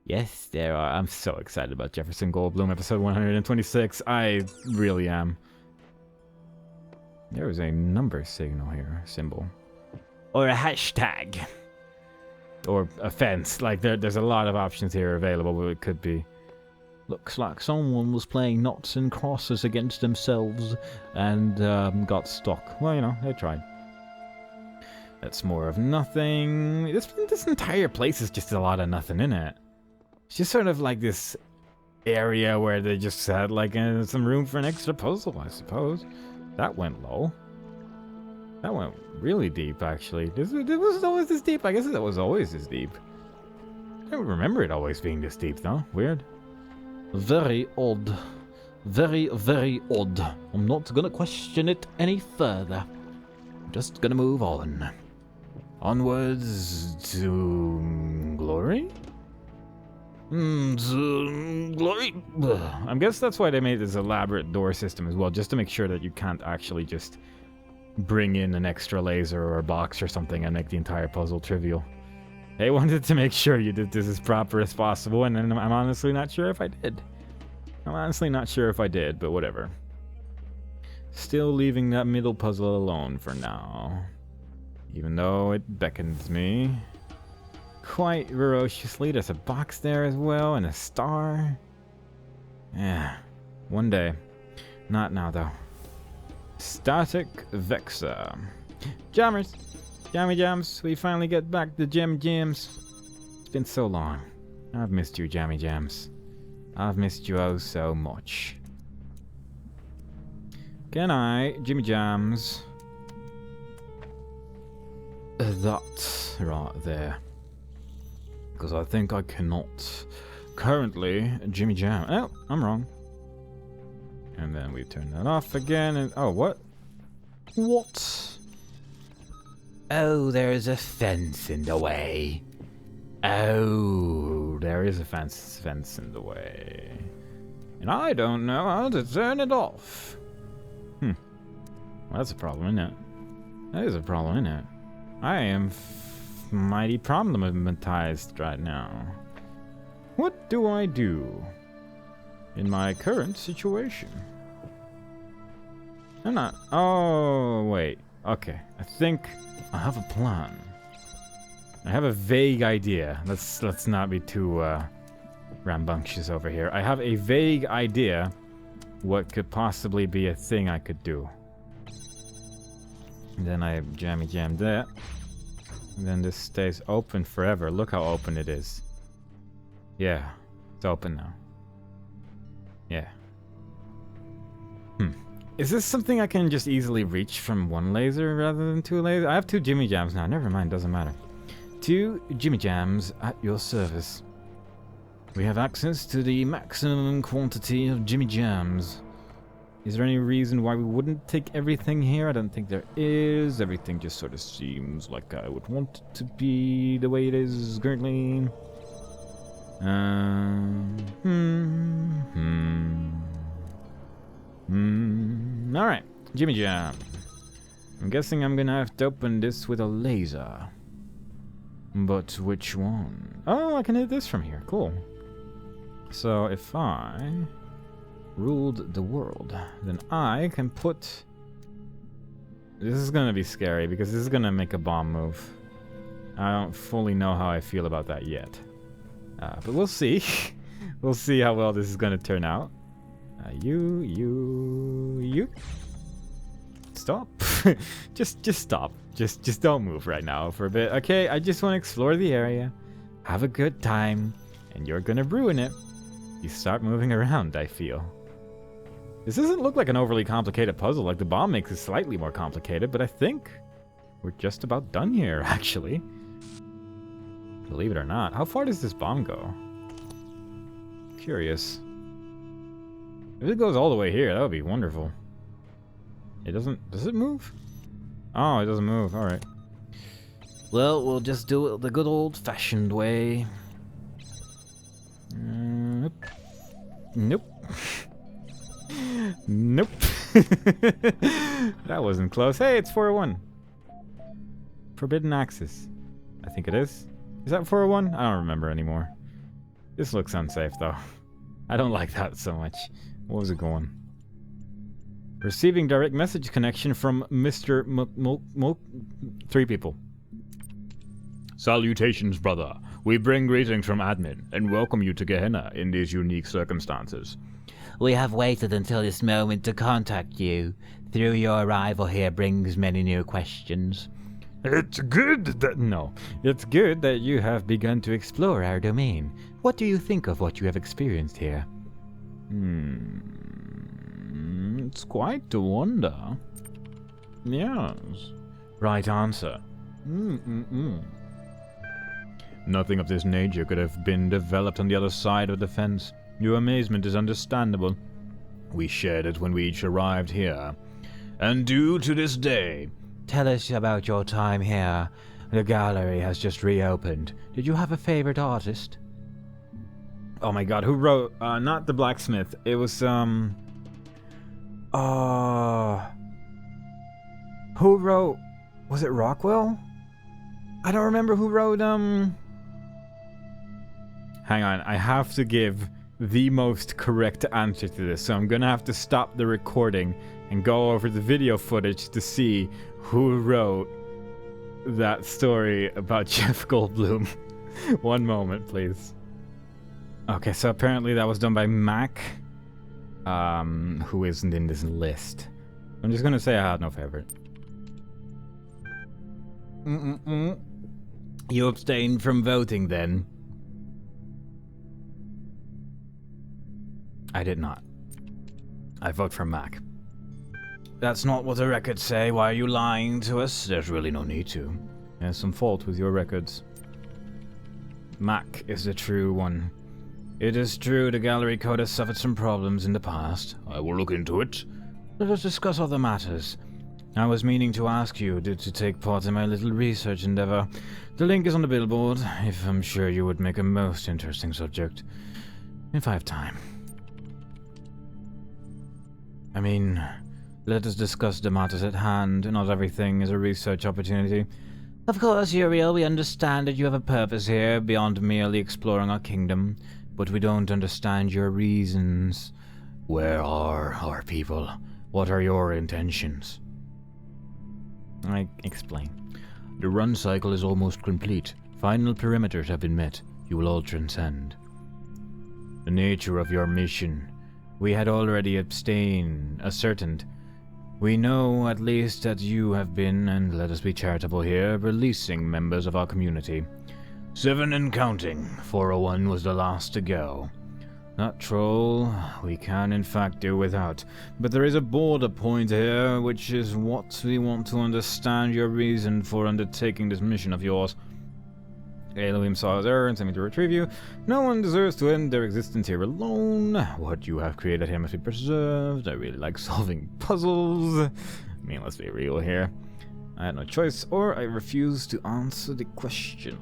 Yes, there are. I'm so excited about Jefferson Goldblum episode 126. I really am. There is a number signal here, symbol. Or a hashtag. Or a fence. Like, there's a lot of options here available, but it could be. Looks like someone was playing noughts and crosses against themselves and got stuck. Well, you know, they tried. That's more of nothing. This entire place is just a lot of nothing in it. It's just sort of like this area where they just had like some room for an extra puzzle, I suppose. That went low. That went really deep, actually. Was it always this deep? I guess it was always this deep. I don't remember it always being this deep, though. Weird. Very odd. Very, very odd. I'm not gonna question it any further. I'm just gonna move on. Onwards to glory? Glory. I guess that's why they made this elaborate door system as well, just to make sure that you can't actually just bring in an extra laser or a box or something and make the entire puzzle trivial. They wanted to make sure you did this as proper as possible, and I'm honestly not sure if I did. But whatever. Still leaving that middle puzzle alone for now. Even though it beckons me quite ferociously. There's a box there as well, and a star. Yeah, one day. Not now, though. Static Vexor. Jammers! Jammy Jams, we finally get back to Gem Jams. It's been so long. I've missed you, Jammy Jams. I've missed you oh so much. Can I, Jimmy Jams? That right there. Because I think I cannot. Currently, Jimmy Jam. Oh, I'm wrong. And then we turn that off again and... Oh, what? What? Oh, there is a fence in the way. Oh, there is a fence in the way. And I don't know how to turn it off. Well, that's a problem, isn't it? That is a problem, isn't it? I am mighty problematized right now. What do I do in my current situation? I'm not... Oh, wait. Okay, I think I have a plan. I have a vague idea. Let's not be too rambunctious over here. I have a vague idea what could possibly be a thing I could do. And then I jammy jam that. And then this stays open forever. Look how open it is. Yeah, it's open now. Yeah. Is this something I can just easily reach from one laser rather than two lasers? I have two Jimmy Jams now. Never mind, doesn't matter. Two Jimmy Jams at your service. We have access to the maximum quantity of Jimmy Jams. Is there any reason why we wouldn't take everything here? I don't think there is. Everything just sort of seems like I would want it to be the way it is currently. Alright, Jimmy Jam. I'm guessing I'm gonna have to open this with a laser. But which one? Oh, I can hit this from here. Cool. So if I ruled the world, then I can put... This is gonna be scary because this is gonna make a bomb move. I don't fully know how I feel about that yet. But we'll see. We'll see how well this is gonna turn out. You. Stop. just stop. Just don't move right now for a bit. Okay, I just want to explore the area. Have a good time. And you're gonna ruin it. You start moving around, I feel. This doesn't look like an overly complicated puzzle. Like the bomb makes it slightly more complicated, but I think we're just about done here, actually. Believe it or not. How far does this bomb go? Curious. If it goes all the way here, that would be wonderful. It doesn't... Does it move? Oh, it doesn't move. Alright. Well, we'll just do it the good old-fashioned way. Nope. Nope. Nope. That wasn't close. Hey, it's 401. Forbidden access. I think it is. Is that 401? I don't remember anymore. This looks unsafe, though. I don't like that so much. What was it going? Receiving direct message connection from Mr. Three people. Salutations, brother. We bring greetings from admin and welcome you to Gehenna in these unique circumstances. We have waited until this moment to contact you. Through your arrival here brings many new questions. It's good that you have begun to explore our domain. What do you think of what you have experienced here? It's quite a wonder. Yes. Right answer. Nothing of this nature could have been developed on the other side of the fence. Your amazement is understandable. We shared it when we each arrived here, and do to this day. Tell us about your time here. The gallery has just reopened. Did you have a favorite artist? Oh my god, who wrote, not the blacksmith, it was, who wrote, was it Rockwell? I don't remember who wrote, hang on, I have to give the most correct answer to this, so I'm gonna have to stop the recording and go over the video footage to see who wrote that story about Jeff Goldblum. One moment, please. Okay, so apparently that was done by Mac, who isn't in this list. I'm just gonna say I had no favorite. You abstained from voting then? I did not. I vote for Mac. That's not what the records say. Why are you lying to us? There's really no need to. There's some fault with your records. Mac is the true one. It is true the gallery code has suffered some problems in the past. I will look into it. Let us discuss other matters. I was meaning to ask you to take part in my little research endeavor. The link is on the billboard, if I'm sure you would make a most interesting subject. If I have time. I mean, let us discuss the matters at hand. Not everything is a research opportunity. Of course, Uriel, we understand that you have a purpose here beyond merely exploring our kingdom, but we don't understand your reasons. Where are our people? What are your intentions? I explain. The run cycle is almost complete. Final perimeters have been met. You will all transcend. The nature of your mission. We had already ascertained. We know at least that you have been, and let us be charitable here, releasing members of our community. 7 and counting. 401 was the last to go. That troll we can in fact do without, but there is a border point here, which is what we want to understand your reason for undertaking this mission of yours. Elohim saw his error and sent me to retrieve you. No one deserves to end their existence here alone. What you have created here must be preserved. I really like solving puzzles. I mean, let's be real here. I had no choice, or I refuse to answer the question.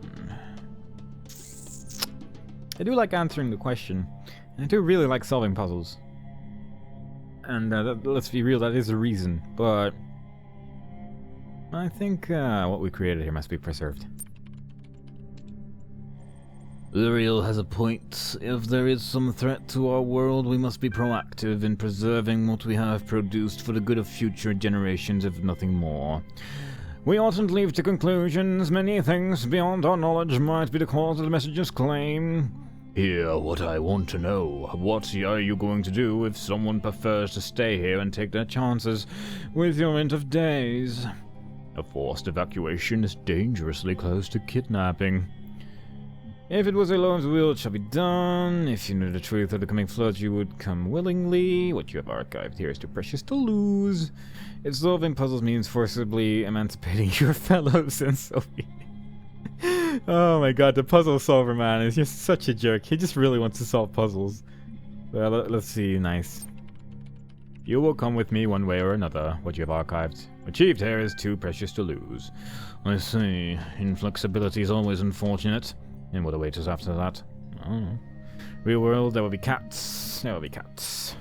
I do like answering the question, and I do really like solving puzzles. And let's be real, that is a reason, but I think what we created here must be preserved. Uriel has a point. If there is some threat to our world, we must be proactive in preserving what we have produced for the good of future generations, if nothing more. We oughtn't leap to conclusions. Many things beyond our knowledge might be the cause of the message's claim. Here, what I want to know. What are you going to do if someone prefers to stay here and take their chances with your end of days? A forced evacuation is dangerously close to kidnapping. If it was a Lord's will, it shall be done. If you knew the truth of the coming flood, you would come willingly. What you have archived here is too precious to lose. If solving puzzles means forcibly emancipating your fellows, and so be it. Oh my god, the puzzle solver man is just such a jerk. He just really wants to solve puzzles. Well, let's see. Nice. You will come with me one way or another. What you have archived. Achieved here is too precious to lose. I see. Inflexibility is always unfortunate. And what awaits us after that? I don't know. Real world, there will be cats. There will be cats.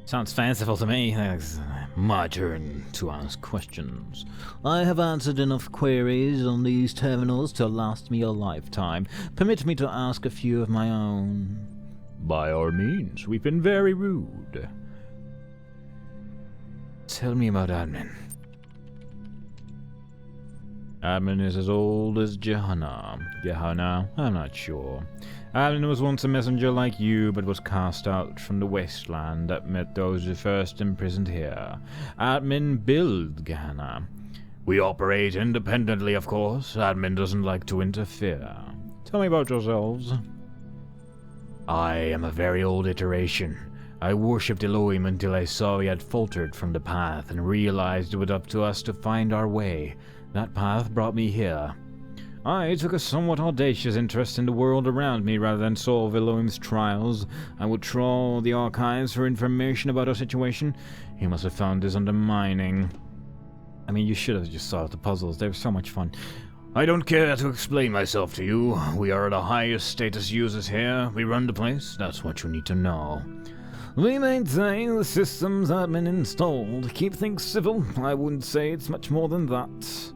Sounds fanciful to me. It's my turn to ask questions. I have answered enough queries on these terminals to last me a lifetime. Permit me to ask a few of my own. By all means, we've been very rude. Tell me about admin. Admin is as old as Gehenna. Gehenna? I'm not sure. Admin was once a messenger like you, but was cast out from the wasteland that met those who first imprisoned here. Admin built Gehenna. We operate independently, of course. Admin doesn't like to interfere. Tell me about yourselves. I am a very old iteration. I worshipped Elohim until I saw he had faltered from the path and realized it was up to us to find our way. That path brought me here. I took a somewhat audacious interest in the world around me rather than solve Elohim's trials. I would trawl the archives for information about our situation. He must have found this undermining. I mean, you should have just solved the puzzles. They were so much fun. I don't care to explain myself to you. We are the highest status users here. We run the place. That's what you need to know. We maintain the systems that have been installed. Keep things civil. I wouldn't say it's much more than that.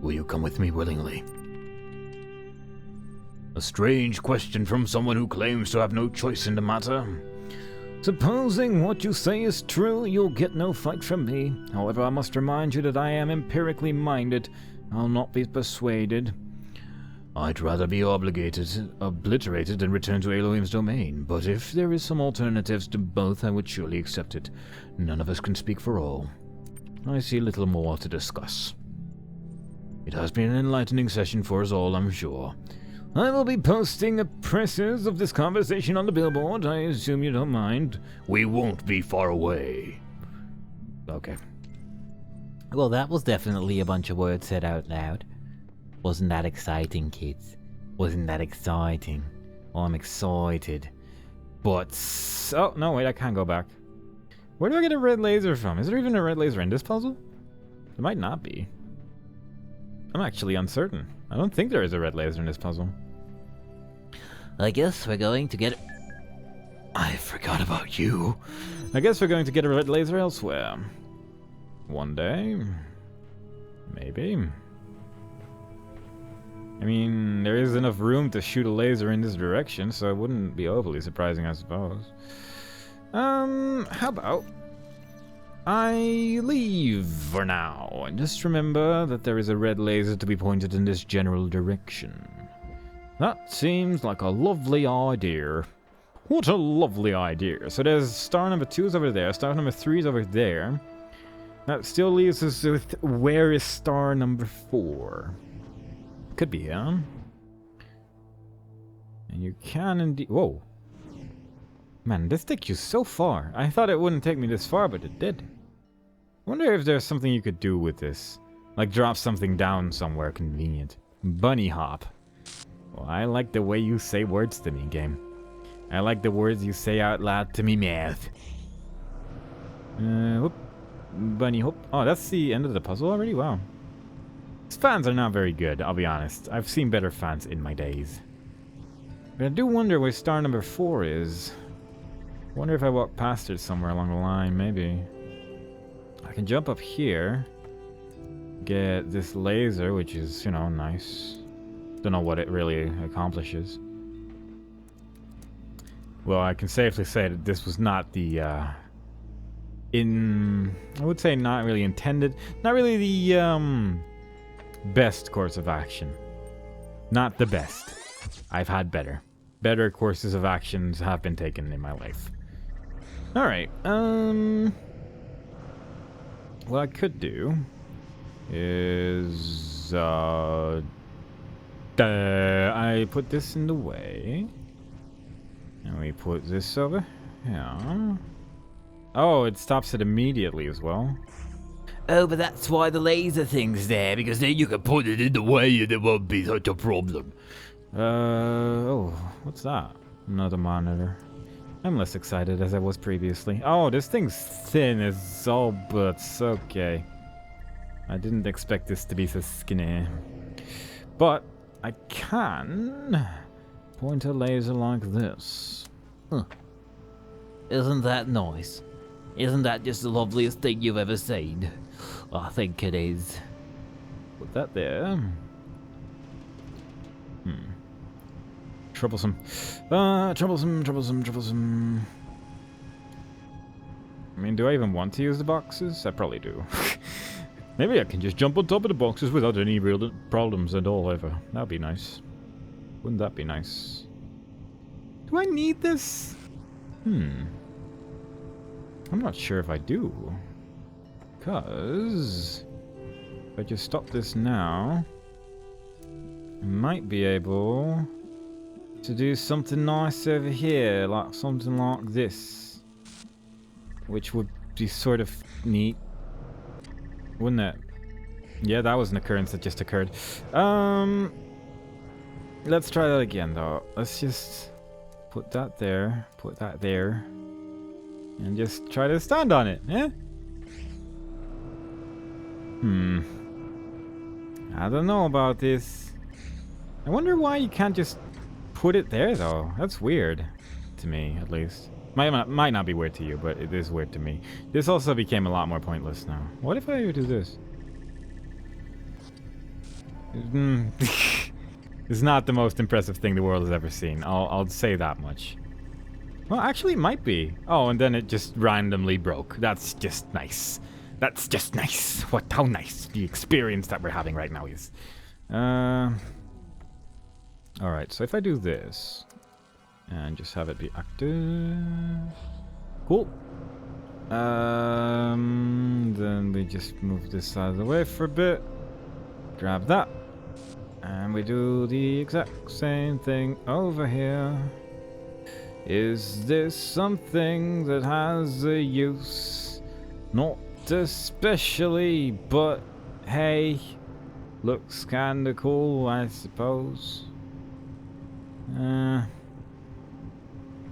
Will you come with me willingly? A strange question from someone who claims to have no choice in the matter. Supposing what you say is true, you'll get no fight from me. However, I must remind you that I am empirically minded. I'll not be persuaded. I'd rather be obliterated and return to Elohim's domain, but if there is some alternatives to both, I would surely accept it. None of us can speak for all. I see little more to discuss. It has been an enlightening session for us all, I'm sure. I will be posting presses of this conversation on the billboard. I assume you don't mind. We won't be far away. Okay. Well, that was definitely a bunch of words said out loud. Wasn't that exciting, kids? Wasn't that exciting? Oh, I'm excited. But... oh, no, wait, I can't go back. Where do I get a red laser from? Is there even a red laser in this puzzle? There might not be. I'm actually uncertain. I don't think there is a red laser in this puzzle. I guess we're going to get... I forgot about you. I guess we're going to get a red laser elsewhere. One day. Maybe. I mean, there is enough room to shoot a laser in this direction, so it wouldn't be overly surprising, I suppose. How about I leave for now, and just remember that there is a red laser to be pointed in this general direction. That seems like a lovely idea. What a lovely idea. So there's star number 2 is over there, star number 3 is over there. That still leaves us with where is star number 4? Could be here. And you can indeed... whoa. Man, this takes you so far. I thought it wouldn't take me this far, but it did. I wonder if there's something you could do with this. Like drop something down somewhere convenient. Bunny hop. Well, I like the way you say words to me, game. I like the words you say out loud to me, math. Whoop. Bunny hop. Oh, that's the end of the puzzle already? Wow. These fans are not very good, I'll be honest. I've seen better fans in my days. But I do wonder where star number 4 is. I wonder if I walk past it somewhere along the line, maybe. I can jump up here. Get this laser, which is, you know, nice. Don't know what it really accomplishes. Well, I can safely say that this was not the, I would say not really intended. Not really the, best course of action. Not the best. I've had better. Better courses of actions have been taken in my life. Alright, what I could do is, I put this in the way. And we put this over here. Oh, it stops it immediately as well. Oh, but that's why the laser thing's there, because then you can put it in the way and it won't be such a problem. Oh, what's that? Another monitor. I'm less excited as I was previously. Oh, this thing's thin as all butts. Okay. I didn't expect this to be so skinny. But I can point a laser like this. Huh. Isn't that nice? Isn't that just the loveliest thing you've ever seen? I think it is. Put that there. Troublesome. Troublesome. I mean, do I even want to use the boxes? I probably do. Maybe I can just jump on top of the boxes without any real problems at all ever. That'd be nice. Wouldn't that be nice? Do I need this? I'm not sure if I do. Because if I just stop this now, I might be able to do something nice over here, like something like this, which would be sort of neat, wouldn't it? Yeah, that was an occurrence that just occurred. Let's try that again, though. Let's just put that there, and just try to stand on it, yeah? I don't know about this. I wonder why you can't just put it there, though. That's weird. To me, at least. Might not be weird to you, but it is weird to me. This also became a lot more pointless now. What if I do this? It's not the most impressive thing the world has ever seen. I'll say that much. Well, actually, it might be. Oh, and then it just randomly broke. That's just nice. That's just nice. How nice the experience that we're having right now is. Alright, so if I do this and just have it be active. Cool. Then we just move this out of the way for a bit. Grab that. And we do the exact same thing over here. Is this something that has a use? Not especially, but hey, looks kinda cool, I suppose. I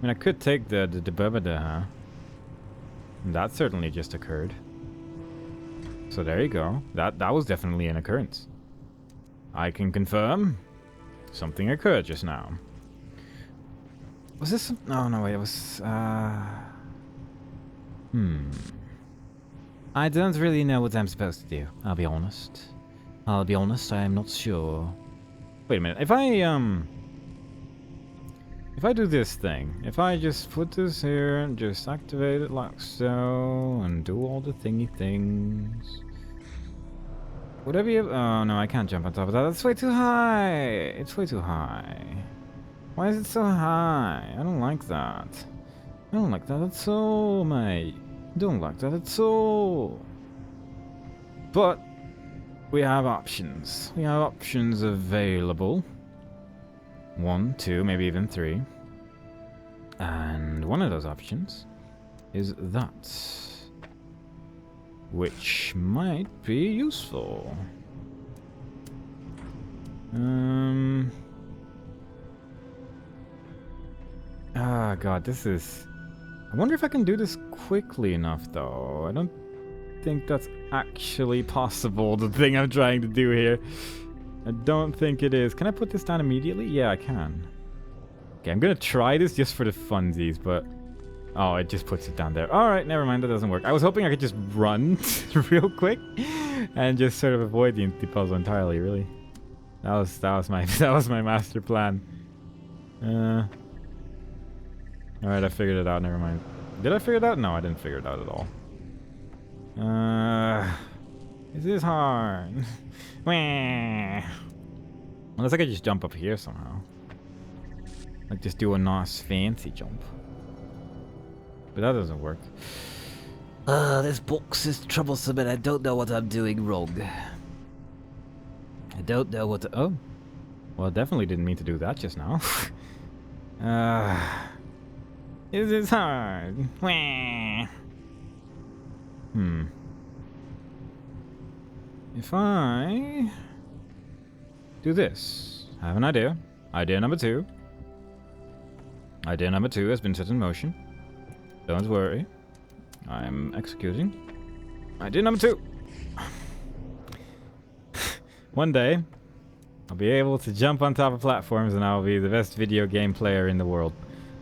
mean, I could take the Bubada, huh? That certainly just occurred. So there you go. That was definitely an occurrence. I can confirm something occurred just now. Was this? Oh no, wait. It was. I don't really know what I'm supposed to do. I'll be honest. I am not sure. Wait a minute. If I do this thing, if I just put this here and just activate it like so, and do all the thingy things. Whatever you... Oh, no, I can't jump on top of that. That's way too high. It's way too high. Why is it so high? I don't like that. I don't like that at all, mate. I don't like that at all. But we have options. We have options available. 1, 2, maybe even 3. And one of those options is that. Which might be useful. Ah, God, this is... I wonder if I can do this quickly enough, though. I don't think that's actually possible, the thing I'm trying to do here. I don't think it is. Can I put this down immediately? Yeah, I can. Okay, I'm gonna try this just for the funsies, but... Oh, it just puts it down there. Alright, never mind, that doesn't work. I was hoping I could just run real quick and just sort of avoid the puzzle entirely, really. That was my master plan. Alright, I figured it out, never mind. Did I figure it out? No, I didn't figure it out at all. This is hard. Unless I could just jump up here somehow. Like just do a nice fancy jump. But that doesn't work. This box is troublesome and I don't know what I'm doing wrong. I don't know what to... Oh. Well, I definitely didn't mean to do that just now. This is hard. If I... do this. I have an idea. Idea number 2. Idea number 2 has been set in motion. Don't worry. I'm executing. Idea number 2. One day, I'll be able to jump on top of platforms and I'll be the best video game player in the world.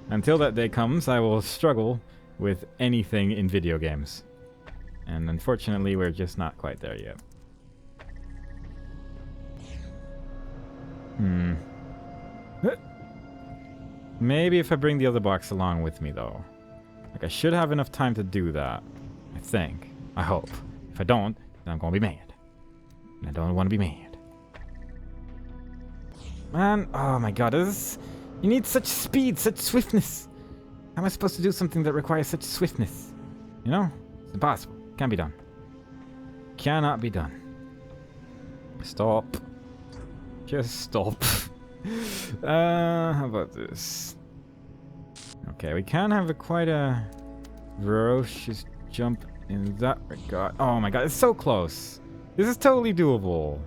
Until that day comes, I will struggle with anything in video games. And unfortunately, we're just not quite there yet. Maybe if I bring the other box along with me, though. Like, I should have enough time to do that. I think. I hope. If I don't, then I'm gonna be mad. And I don't want to be mad. Man, oh my god, this is... You need such speed, such swiftness. How am I supposed to do something that requires such swiftness? You know? It's impossible. Can't be done. Cannot be done. Stop. Just stop. How about this? Okay, we can have quite a ferocious jump in that regard. Oh my god, it's so close. This is totally doable.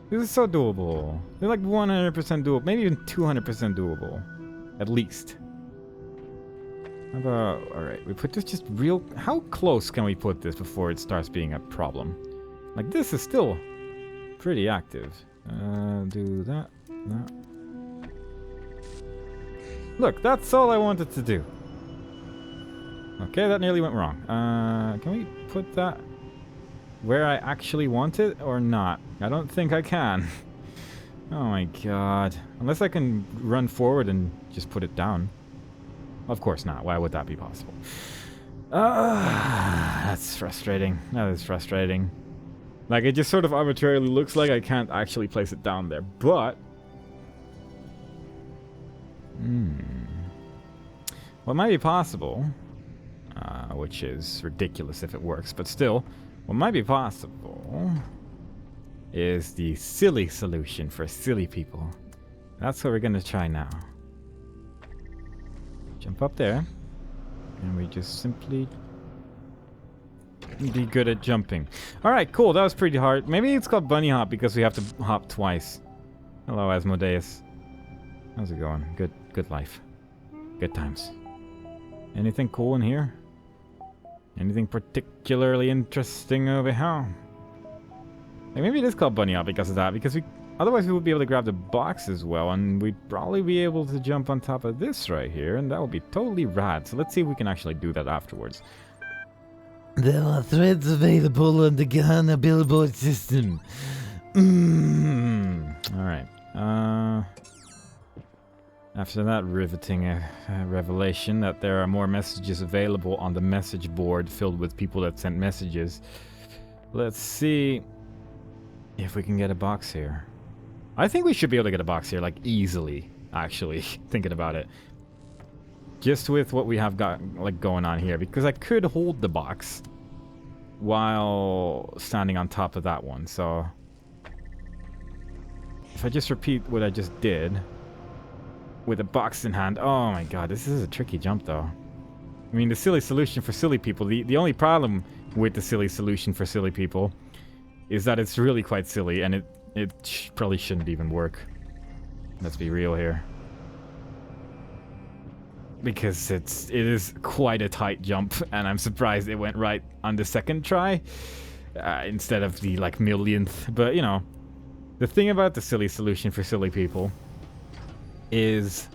This is so doable. They're like 100% doable, maybe even 200% doable, at least. How about, alright, we put this just real, how close can we put this before it starts being a problem? Like, this is still pretty active. Do that. Look, that's all I wanted to do. Okay, that nearly went wrong. Can we put that where I actually want it or not? I don't think I can. Oh my god. Unless I can run forward and just put it down. Of course not. Why would that be possible? That's frustrating. That is frustrating. Like, it just sort of arbitrarily looks like I can't actually place it down there, but... What might be possible, which is ridiculous if it works, but still, what might be possible is the silly solution for silly people. That's what we're gonna try now. Jump up there, and we just simply be good at jumping. Alright, cool, that was pretty hard. Maybe it's called bunny hop because we have to hop twice. Hello, Asmodeus. How's it going? Good life. Good times. Anything cool in here? Anything particularly interesting over here? Like, maybe it is called bunny hop because of that, because otherwise we would be able to grab the box as well, and we'd probably be able to jump on top of this right here, and that would be totally rad. So let's see if we can actually do that afterwards. There are threads available on the Gehenna billboard system. Alright. After that riveting revelation that there are more messages available on the message board filled with people that sent messages, let's see if we can get a box here. I think we should be able to get a box here, like, easily, actually, thinking about it. Just with what we have got, like, going on here, because I could hold the box while standing on top of that one, so... If I just repeat what I just did... with a box in hand. Oh my god, this is a tricky jump though. I mean, the silly solution for silly people, the only problem with the silly solution for silly people is that it's really quite silly, and it probably shouldn't even work. Let's be real here. Because it is quite a tight jump, and I'm surprised it went right on the second try instead of the, like, millionth. But, you know, the thing about the silly solution for silly people is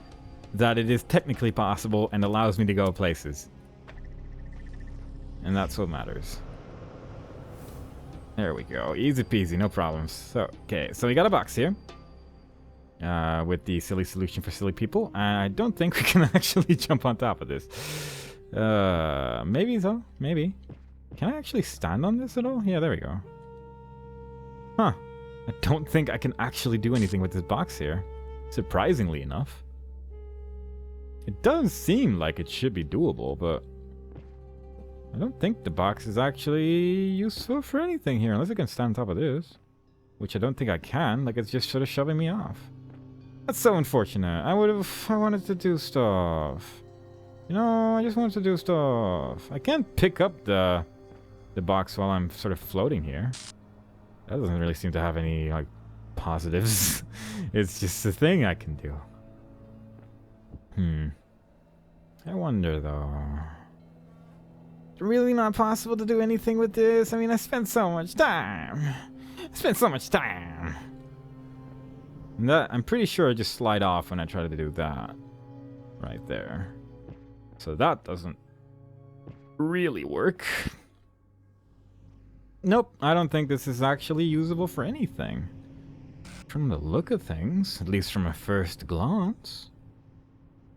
that it is technically possible and allows me to go places. And that's what matters. There we go. Easy peasy, no problems. So, okay, so we got a box here. With the silly solution for silly people. I don't think we can actually jump on top of this. Maybe though. Maybe. Can I actually stand on this at all? Yeah, there we go. Huh. I don't think I can actually do anything with this box here. Surprisingly enough. It does seem like it should be doable, but I don't think the box is actually useful for anything here, unless I can stand on top of this. Which I don't think I can, like it's just sort of shoving me off. That's so unfortunate. I wanted to do stuff. You know, I just wanted to do stuff. I can't pick up the box while I'm sort of floating here. That doesn't really seem to have any, like, positives. It's just a thing I can do. I wonder though. It's really not possible to do anything with this. I mean, I spent so much time. And that, I'm pretty sure I just slide off when I try to do that. Right there. So that doesn't really work. Nope, I don't think this is actually usable for anything. From the look of things, at least from a first glance.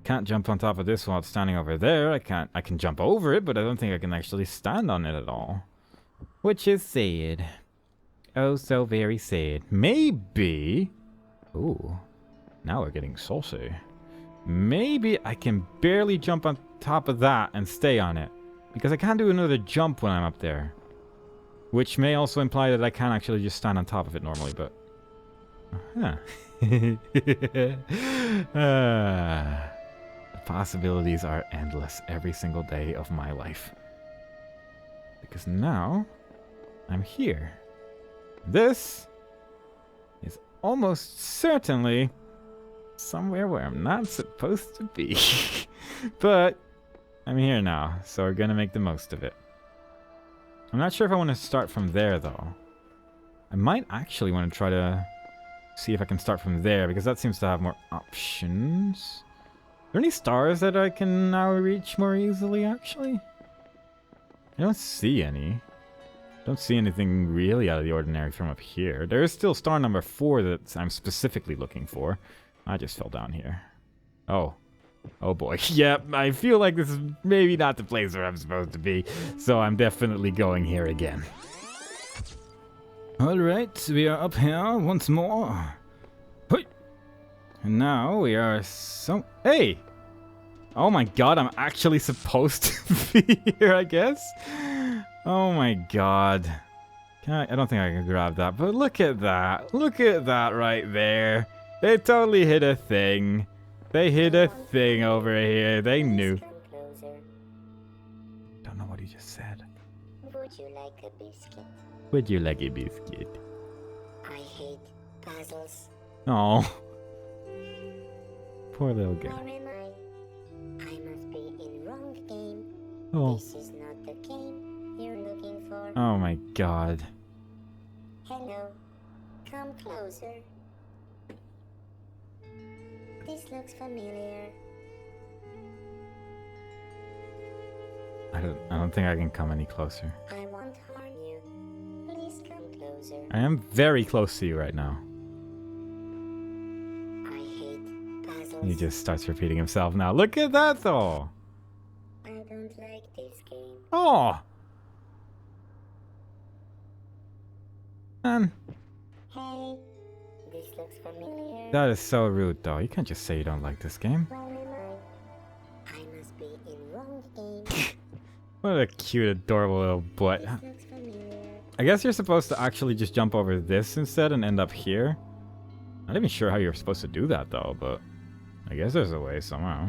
Can't jump on top of this while it's standing over there. I can jump over it, but I don't think I can actually stand on it at all. Which is sad. Oh, so very sad. Maybe... Ooh, now we're getting saucy. Maybe I can barely jump on top of that and stay on it. Because I can't do another jump when I'm up there. Which may also imply that I can't actually just stand on top of it normally, but... Huh. The possibilities are endless every single day of my life. Because now, I'm here. This is almost certainly somewhere where I'm not supposed to be. But I'm here now, so we're gonna make the most of it. I'm not sure if I want to start from there, though. I might actually want to try to see if I can start from there, because that seems to have more options. Are there any stars that I can now reach more easily, actually? I don't see any. Don't see anything really out of the ordinary from up here. There is still star number 4 that I'm specifically looking for. I just fell down here. Oh. Oh boy. Yep, I feel like this is maybe not the place where I'm supposed to be, so I'm definitely going here again. Alright, we are up here once more. Hey! And now we are Hey! Oh my god, I'm actually supposed to be here, I guess? Oh my god. I don't think I can grab that, but look at that. Look at that right there. They totally hit a thing. They hit a thing over here. They knew. Don't know what he just said. Would you like a biscuit? Would you like a biscuit? I hate puzzles. Oh. Poor little guy. Where am I? I must be in wrong game. Oh. This is not the game you're looking for. Oh my god. Hello. Come closer. This looks familiar. I don't think I can come any closer. I won't harm you. Please come closer. I am very close to you right now. I hate puzzles. He just starts repeating himself now. Look at that though. I don't like this game. Oh. Man, Hey, this looks familiar. that is so rude though. You can't just say you don't like this game. Where am I? I must be in wrong game. What a cute, adorable little butt. This looks familiar. I guess you're supposed to actually just jump over this instead and end up here. Not even sure how you're supposed to do that though, but I guess there's a way somehow.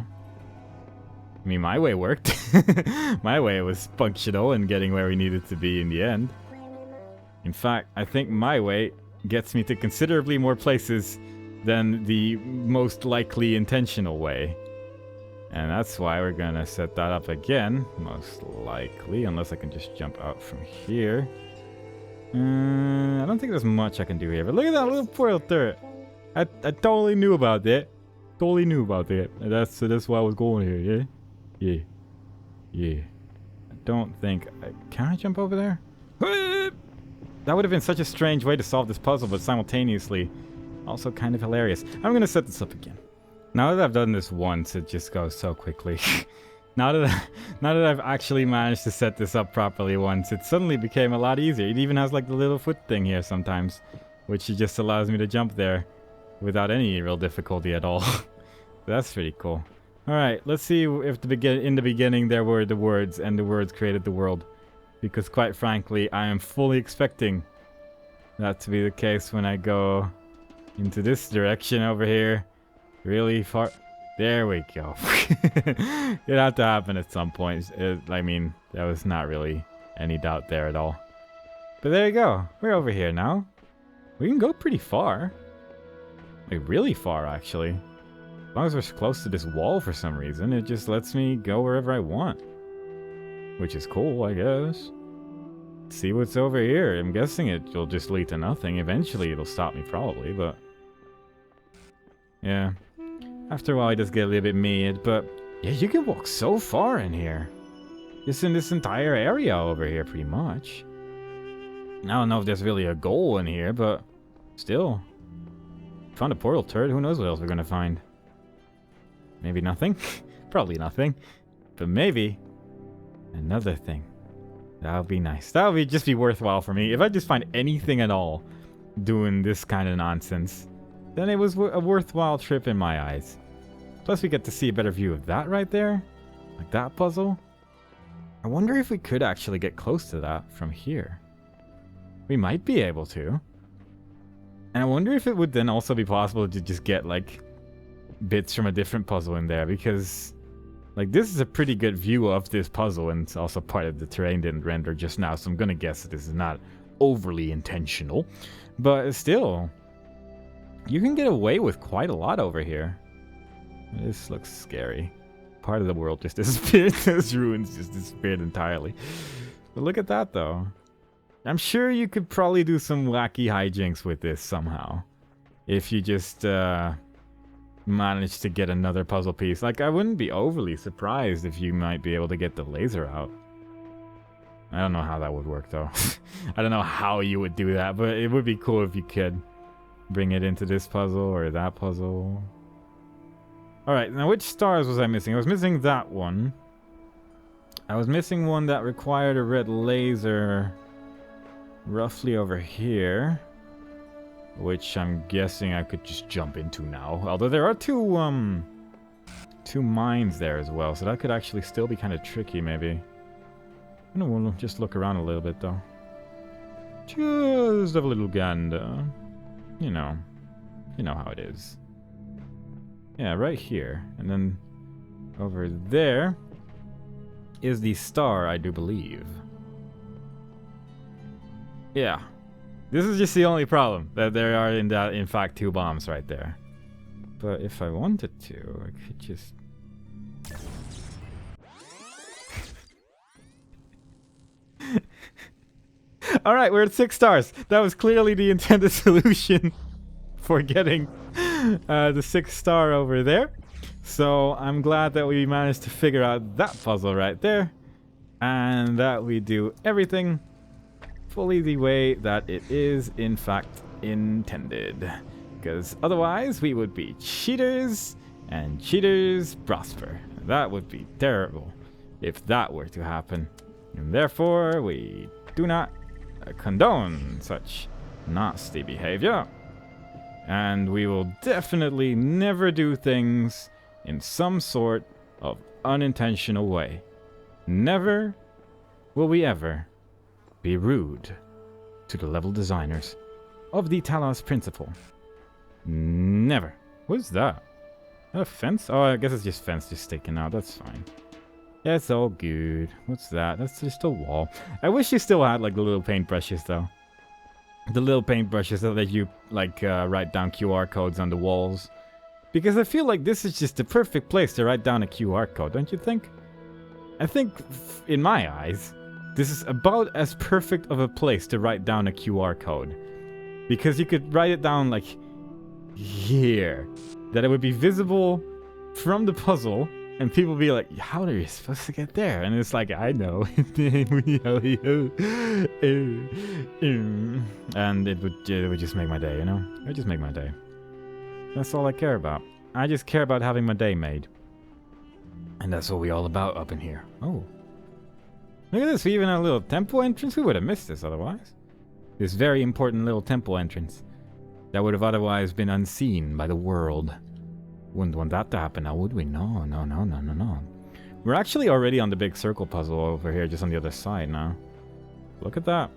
I mean, my way worked. My way was functional and getting where we needed to be in the end. Where am I? In fact, I think my way gets me to considerably more places than the most likely intentional way. And that's why we're gonna set that up again, most likely, unless I can just jump out from here. I don't think there's much I can do here, but look at that little portal turret. I totally knew about that. Totally knew about that. That's why I was going here, yeah? Yeah. I don't think can I jump over there? That would have been such a strange way to solve this puzzle, but simultaneously also kind of hilarious. I'm gonna set this up again. Now that I've done this once, it just goes so quickly. now that I've actually managed to set this up properly once, it suddenly became a lot easier. It even has like the little foot thing here sometimes, which just allows me to jump there without any real difficulty at all. That's pretty cool. Alright, let's see if in the beginning there were the words and the words created the world. Because quite frankly, I am fully expecting that to be the case when I go into this direction over here. Really far. There we go. It had to happen at some point. I mean, there was not really any doubt there at all. But there you go. We're over here now. We can go pretty far. Like, really far, actually. As long as we're close to this wall for some reason, it just lets me go wherever I want. Which is cool, I guess. See what's over here. I'm guessing it'll just lead to nothing. Eventually it'll stop me probably, but... yeah. After a while, it does get a little bit mad, but... yeah, you can walk so far in here. Just in this entire area over here, pretty much. I don't know if there's really a goal in here, but... still. Found a portal turret, who knows what else we're gonna find. Maybe nothing? Probably nothing. But maybe... another thing. That would be nice. That would just be worthwhile for me. If I just find anything at all doing this kind of nonsense, then it was a worthwhile trip in my eyes. Plus we get to see a better view of that right there. Like that puzzle. I wonder if we could actually get close to that from here. We might be able to. And I wonder if it would then also be possible to just get, like, bits from a different puzzle in there, because, like, this is a pretty good view of this puzzle, and it's also part of the terrain didn't render just now, so I'm gonna guess that this is not overly intentional. But still, you can get away with quite a lot over here. This looks scary. Part of the world just disappeared. Those ruins just disappeared entirely. But look at that, though. I'm sure you could probably do some wacky hijinks with this somehow. If you just manage to get another puzzle piece. Like, I wouldn't be overly surprised if you might be able to get the laser out. I don't know how that would work, though. I don't know how you would do that, but it would be cool if you could bring it into this puzzle or that puzzle. Alright, now which stars was I missing? I was missing that one. I was missing one that required a red laser roughly over here, which I'm guessing I could just jump into now. Although there are two mines there as well, so that could actually still be kind of tricky, maybe. I don't want to just look around a little bit, though. Just have a little gander. You know how it is. Yeah, right here. And then over there is the star, I do believe. Yeah. This is just the only problem, that there are in fact 2 bombs right there. But if I wanted to, I could just... Alright, we're at 6 stars. That was clearly the intended solution for getting the 6th star over there. So I'm glad that we managed to figure out that puzzle right there. And that we do everything fully the way that it is in fact intended. Because otherwise we would be cheaters, and cheaters prosper. That would be terrible if that were to happen. And therefore we do not condone such nasty behavior. And we will definitely never do things in some sort of unintentional way. Never will we ever be rude to the level designers of the Talos Principle. Never. What is that? Is that a fence? Oh, I guess it's just fence just sticking out. That's fine. Yeah, it's all good. What's that? That's just a wall. I wish you still had like the little paintbrushes though. The little paintbrushes that let you like write down QR codes on the walls. Because I feel like this is just the perfect place to write down a QR code, don't you think? I think, in my eyes, this is about as perfect of a place to write down a QR code. Because you could write it down like here. That it would be visible from the puzzle. And people would be like, how are you supposed to get there? And it's like, I know. And it would just make my day, you know? It would just make my day. That's all I care about. I just care about having my day made. And that's what we all about up in here. Oh. Look at this, we even have a little temple entrance. Who would have missed this otherwise? This very important little temple entrance. That would have otherwise been unseen by the world. Wouldn't want that to happen now, would we? No. We're actually already on the big circle puzzle over here, just on the other side now. Look at that.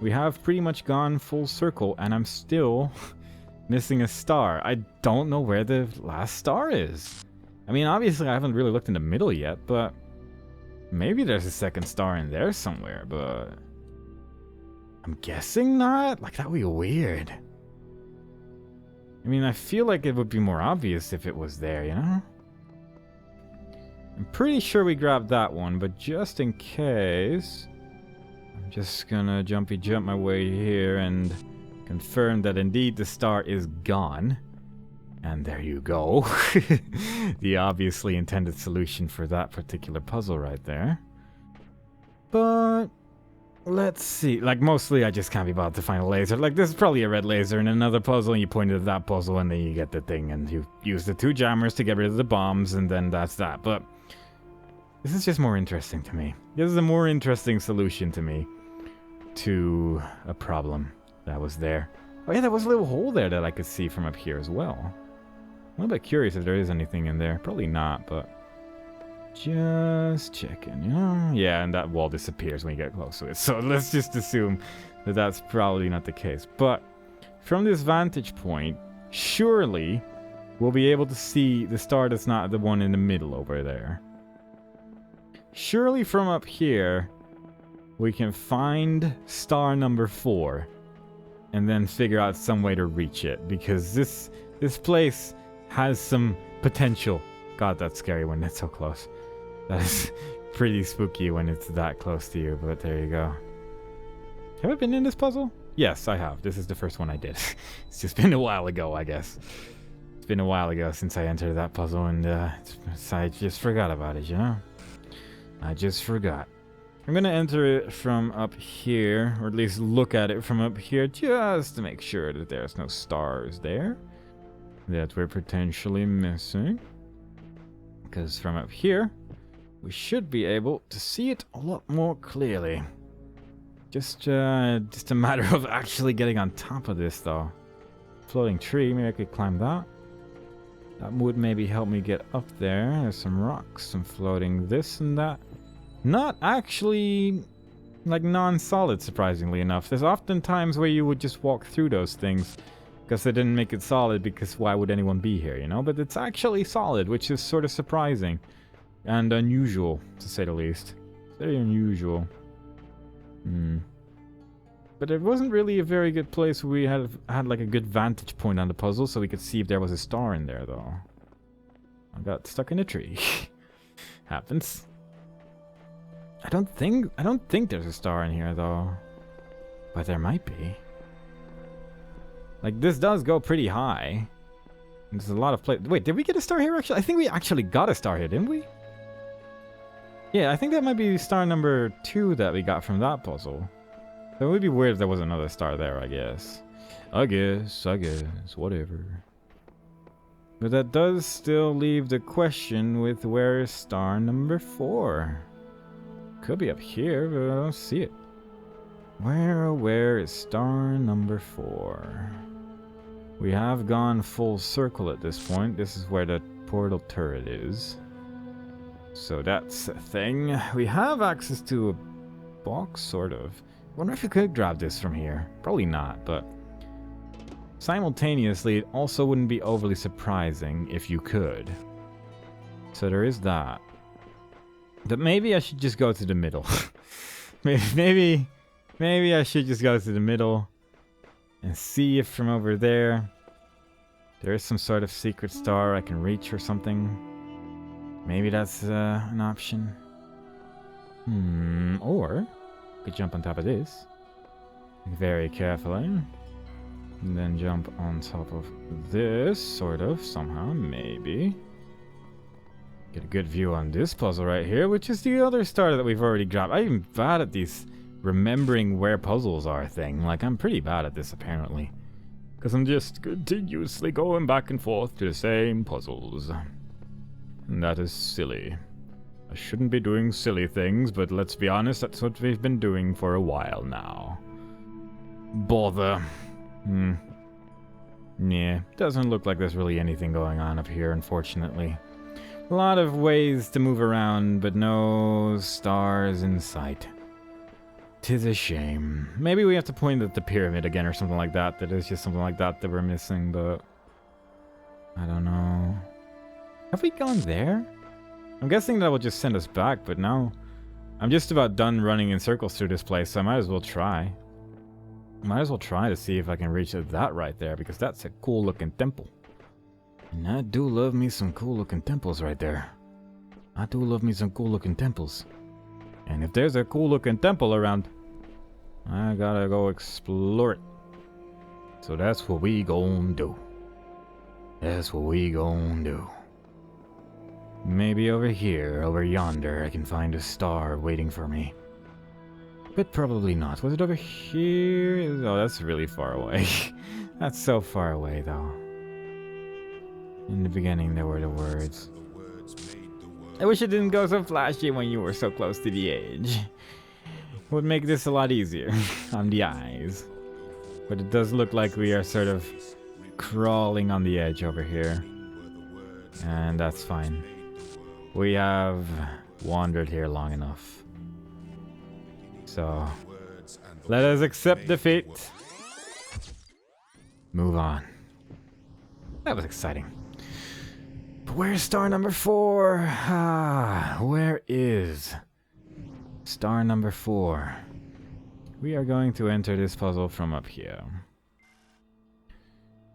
We have pretty much gone full circle, and I'm still missing a star. I don't know where the last star is. I mean, obviously I haven't really looked in the middle yet, but maybe there's a second star in there somewhere, but I'm guessing not? Like, that would be weird. I mean, I feel like it would be more obvious if it was there, you know? I'm pretty sure we grabbed that one, but just in case, I'm just gonna jump my way here and confirm that indeed the star is gone. And there you go. The obviously intended solution for that particular puzzle right there. But let's see. Like, mostly I just can't be bothered to find a laser. Like, this is probably a red laser in another puzzle, and you point at that puzzle, and then you get the thing, and you use the 2 jammers to get rid of the bombs, and then that's that. But this is just more interesting to me. This is a more interesting solution to me to a problem that was there. Oh yeah, there was a little hole there that I could see from up here as well. I'm a little bit curious if there is anything in there. Probably not, but just checking, you know? Yeah, and that wall disappears when you get close to it. So let's just assume that that's probably not the case. But from this vantage point, surely we'll be able to see the star that's not the one in the middle over there. Surely from up here, we can find star number 4 and then figure out some way to reach it, because this place has some potential. God, that's scary when it's so close. That's pretty spooky when it's that close to you, but there you go. Have I been in this puzzle? Yes, I have. This is the first one I did. It's just been a while ago, I guess. It's been a while ago since I entered that puzzle, and I just forgot about it, you know? I just forgot. I'm gonna enter it from up here, or at least look at it from up here, just to make sure that there's no stars there that we're potentially missing. Because from up here, we should be able to see it a lot more clearly. Just a matter of actually getting on top of this, though. Floating tree, maybe I could climb that. That would maybe help me get up there. There's some rocks, some floating this and that. Not actually, like, non-solid, surprisingly enough. There's often times where you would just walk through those things because they didn't make it solid, because why would anyone be here, you know? But it's actually solid, which is sort of surprising and unusual, to say the least. Very unusual. But it wasn't really a very good place where we had like a good vantage point on the puzzle, so we could see if there was a star in there, though. I got stuck in a tree. Happens. I don't think there's a star in here, though. But there might be. Like, this does go pretty high. There's a lot of Wait, did we get a star here, actually? I think we actually got a star here, didn't we? Yeah, I think that might be star number 2 that we got from that puzzle. So it would be weird if there was another star there, I guess. I guess, whatever. But that does still leave the question with where is star number 4? Could be up here, but I don't see it. Where is star number 4? We have gone full circle at this point. This is where the portal turret is. So that's a thing. We have access to a box, sort of. Wonder if we could grab this from here. Probably not, but simultaneously, it also wouldn't be overly surprising if you could. So there is that. But maybe I should just go to the middle. maybe I should just go to the middle and see if from over there is some sort of secret star I can reach or something. Maybe that's an option. Or I could jump on top of this very carefully, and then jump on top of this, sort of, somehow, maybe. Get a good view on this puzzle right here, which is the other star that we've already dropped. I'm bad at these remembering where puzzles are thing. Like, I'm pretty bad at this, apparently. Because I'm just continuously going back and forth to the same puzzles. And that is silly. I shouldn't be doing silly things, but let's be honest, that's what we've been doing for a while now. Bother. Yeah, doesn't look like there's really anything going on up here, unfortunately. A lot of ways to move around, but no stars in sight. 'Tis a shame. Maybe we have to point at the pyramid again or something like that. That is just something like that we're missing, but I don't know. Have we gone there? I'm guessing that will just send us back, but now I'm just about done running in circles through this place, so I might as well try. Might as well try to see if I can reach that right there, because that's a cool looking temple. And I do love me some cool looking temples right there. I do love me some cool looking temples. And if there's a cool looking temple around, I gotta go explore it. So that's what we gon' do. That's what we gon' do. Maybe over here, over yonder, I can find a star waiting for me. But probably not. Was it over here? Oh, that's really far away. That's so far away, though. In the beginning, there were the words. I wish it didn't go so flashy when you were so close to the edge. Would make this a lot easier on the eyes. But it does look like we are sort of crawling on the edge over here. And that's fine. We have wandered here long enough. So, let us accept defeat. move on. That was exciting. But where's star number 4? Where is star number 4? We are going to enter this puzzle from up here.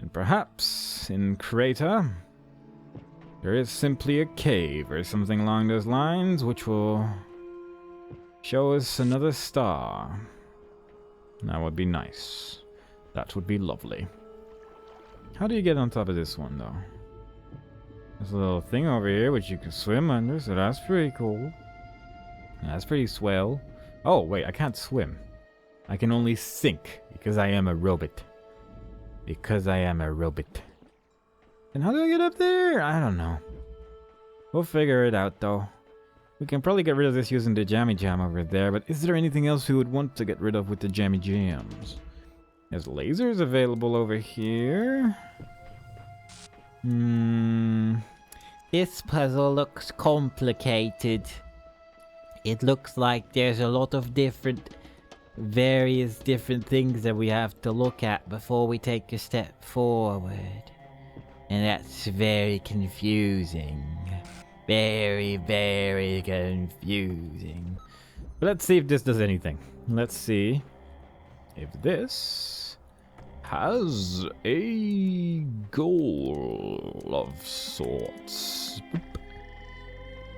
And perhaps in Crater, there is simply a cave or something along those lines which will show us another star. That would be nice. That would be lovely. How do you get on top of this one, though? There's a little thing over here which you can swim under, so that's pretty cool. That's pretty swell. Oh, wait, I can't swim. I can only sink because I am a robot. Because I am a robot. And how do I get up there? I don't know. We'll figure it out, though. We can probably get rid of this using the jammy jam over there, but is there anything else we would want to get rid of with the jammy jams? There's lasers available over here. This puzzle looks complicated. It looks like there's a lot of various different things that we have to look at before we take a step forward. And that's very confusing. Very, very confusing. But let's see if this does anything. Let's see if this has a goal of sorts. Boop.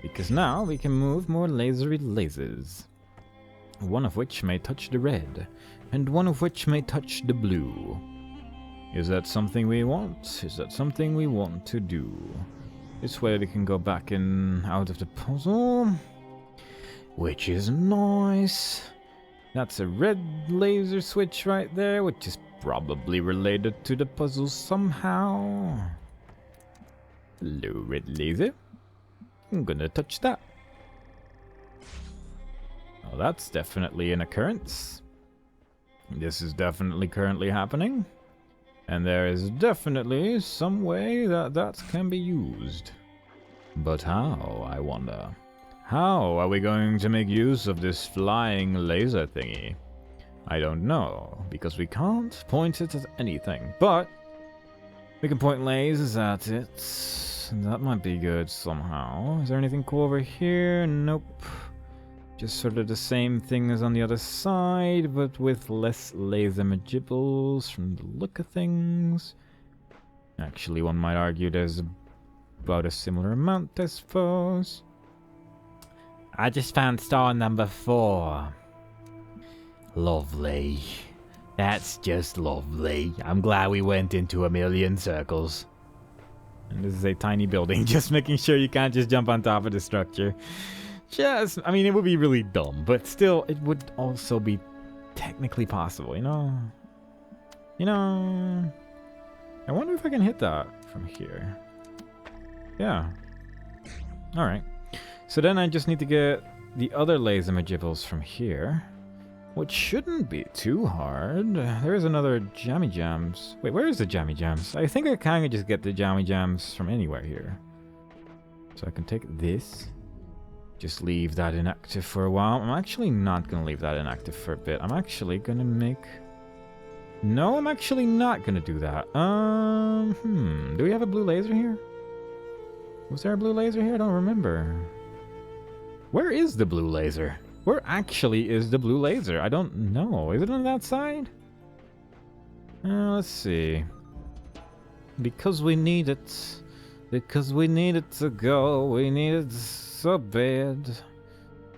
Because now we can move more lasery lasers. One of which may touch the red, and one of which may touch the blue. Is that something we want? Is that something we want to do? This way we can go back in out of the puzzle. Which is nice. That's a red laser switch right there, which is probably related to the puzzle somehow. Hello, red laser. I'm gonna touch that. Oh, that's definitely an occurrence. This is definitely currently happening. And there is definitely some way that can be used. But how, I wonder? How are we going to make use of this flying laser thingy? I don't know, because we can't point it at anything. But we can point lasers at it. That might be good somehow. Is there anything cool over here? Nope. Just sort of the same thing as on the other side, but with less laser magibbles from the look of things. Actually, one might argue there's about a similar amount, I suppose. I just found star number 4. Lovely. That's just lovely. I'm glad we went into a million circles. And this is a tiny building, just making sure you can't just jump on top of the structure. I mean, it would be really dumb, but still, it would also be technically possible, you know? I wonder if I can hit that from here. Yeah. Alright. So then I just need to get the other laser magibbles from here, which shouldn't be too hard. There is another jammy jams. Wait, where is the jammy jams? I think I kind of just get the jammy jams from anywhere here. So I can take this. Just leave that inactive for a while. I'm actually not going to leave that inactive for a bit. I'm actually going to make... No, I'm actually not going to do that. Do we have a blue laser here? Was there a blue laser here? I don't remember. Where is the blue laser? Where actually is the blue laser? I don't know. Is it on that side? Let's see. Because we need it. Because we need it to go. We need it so bad.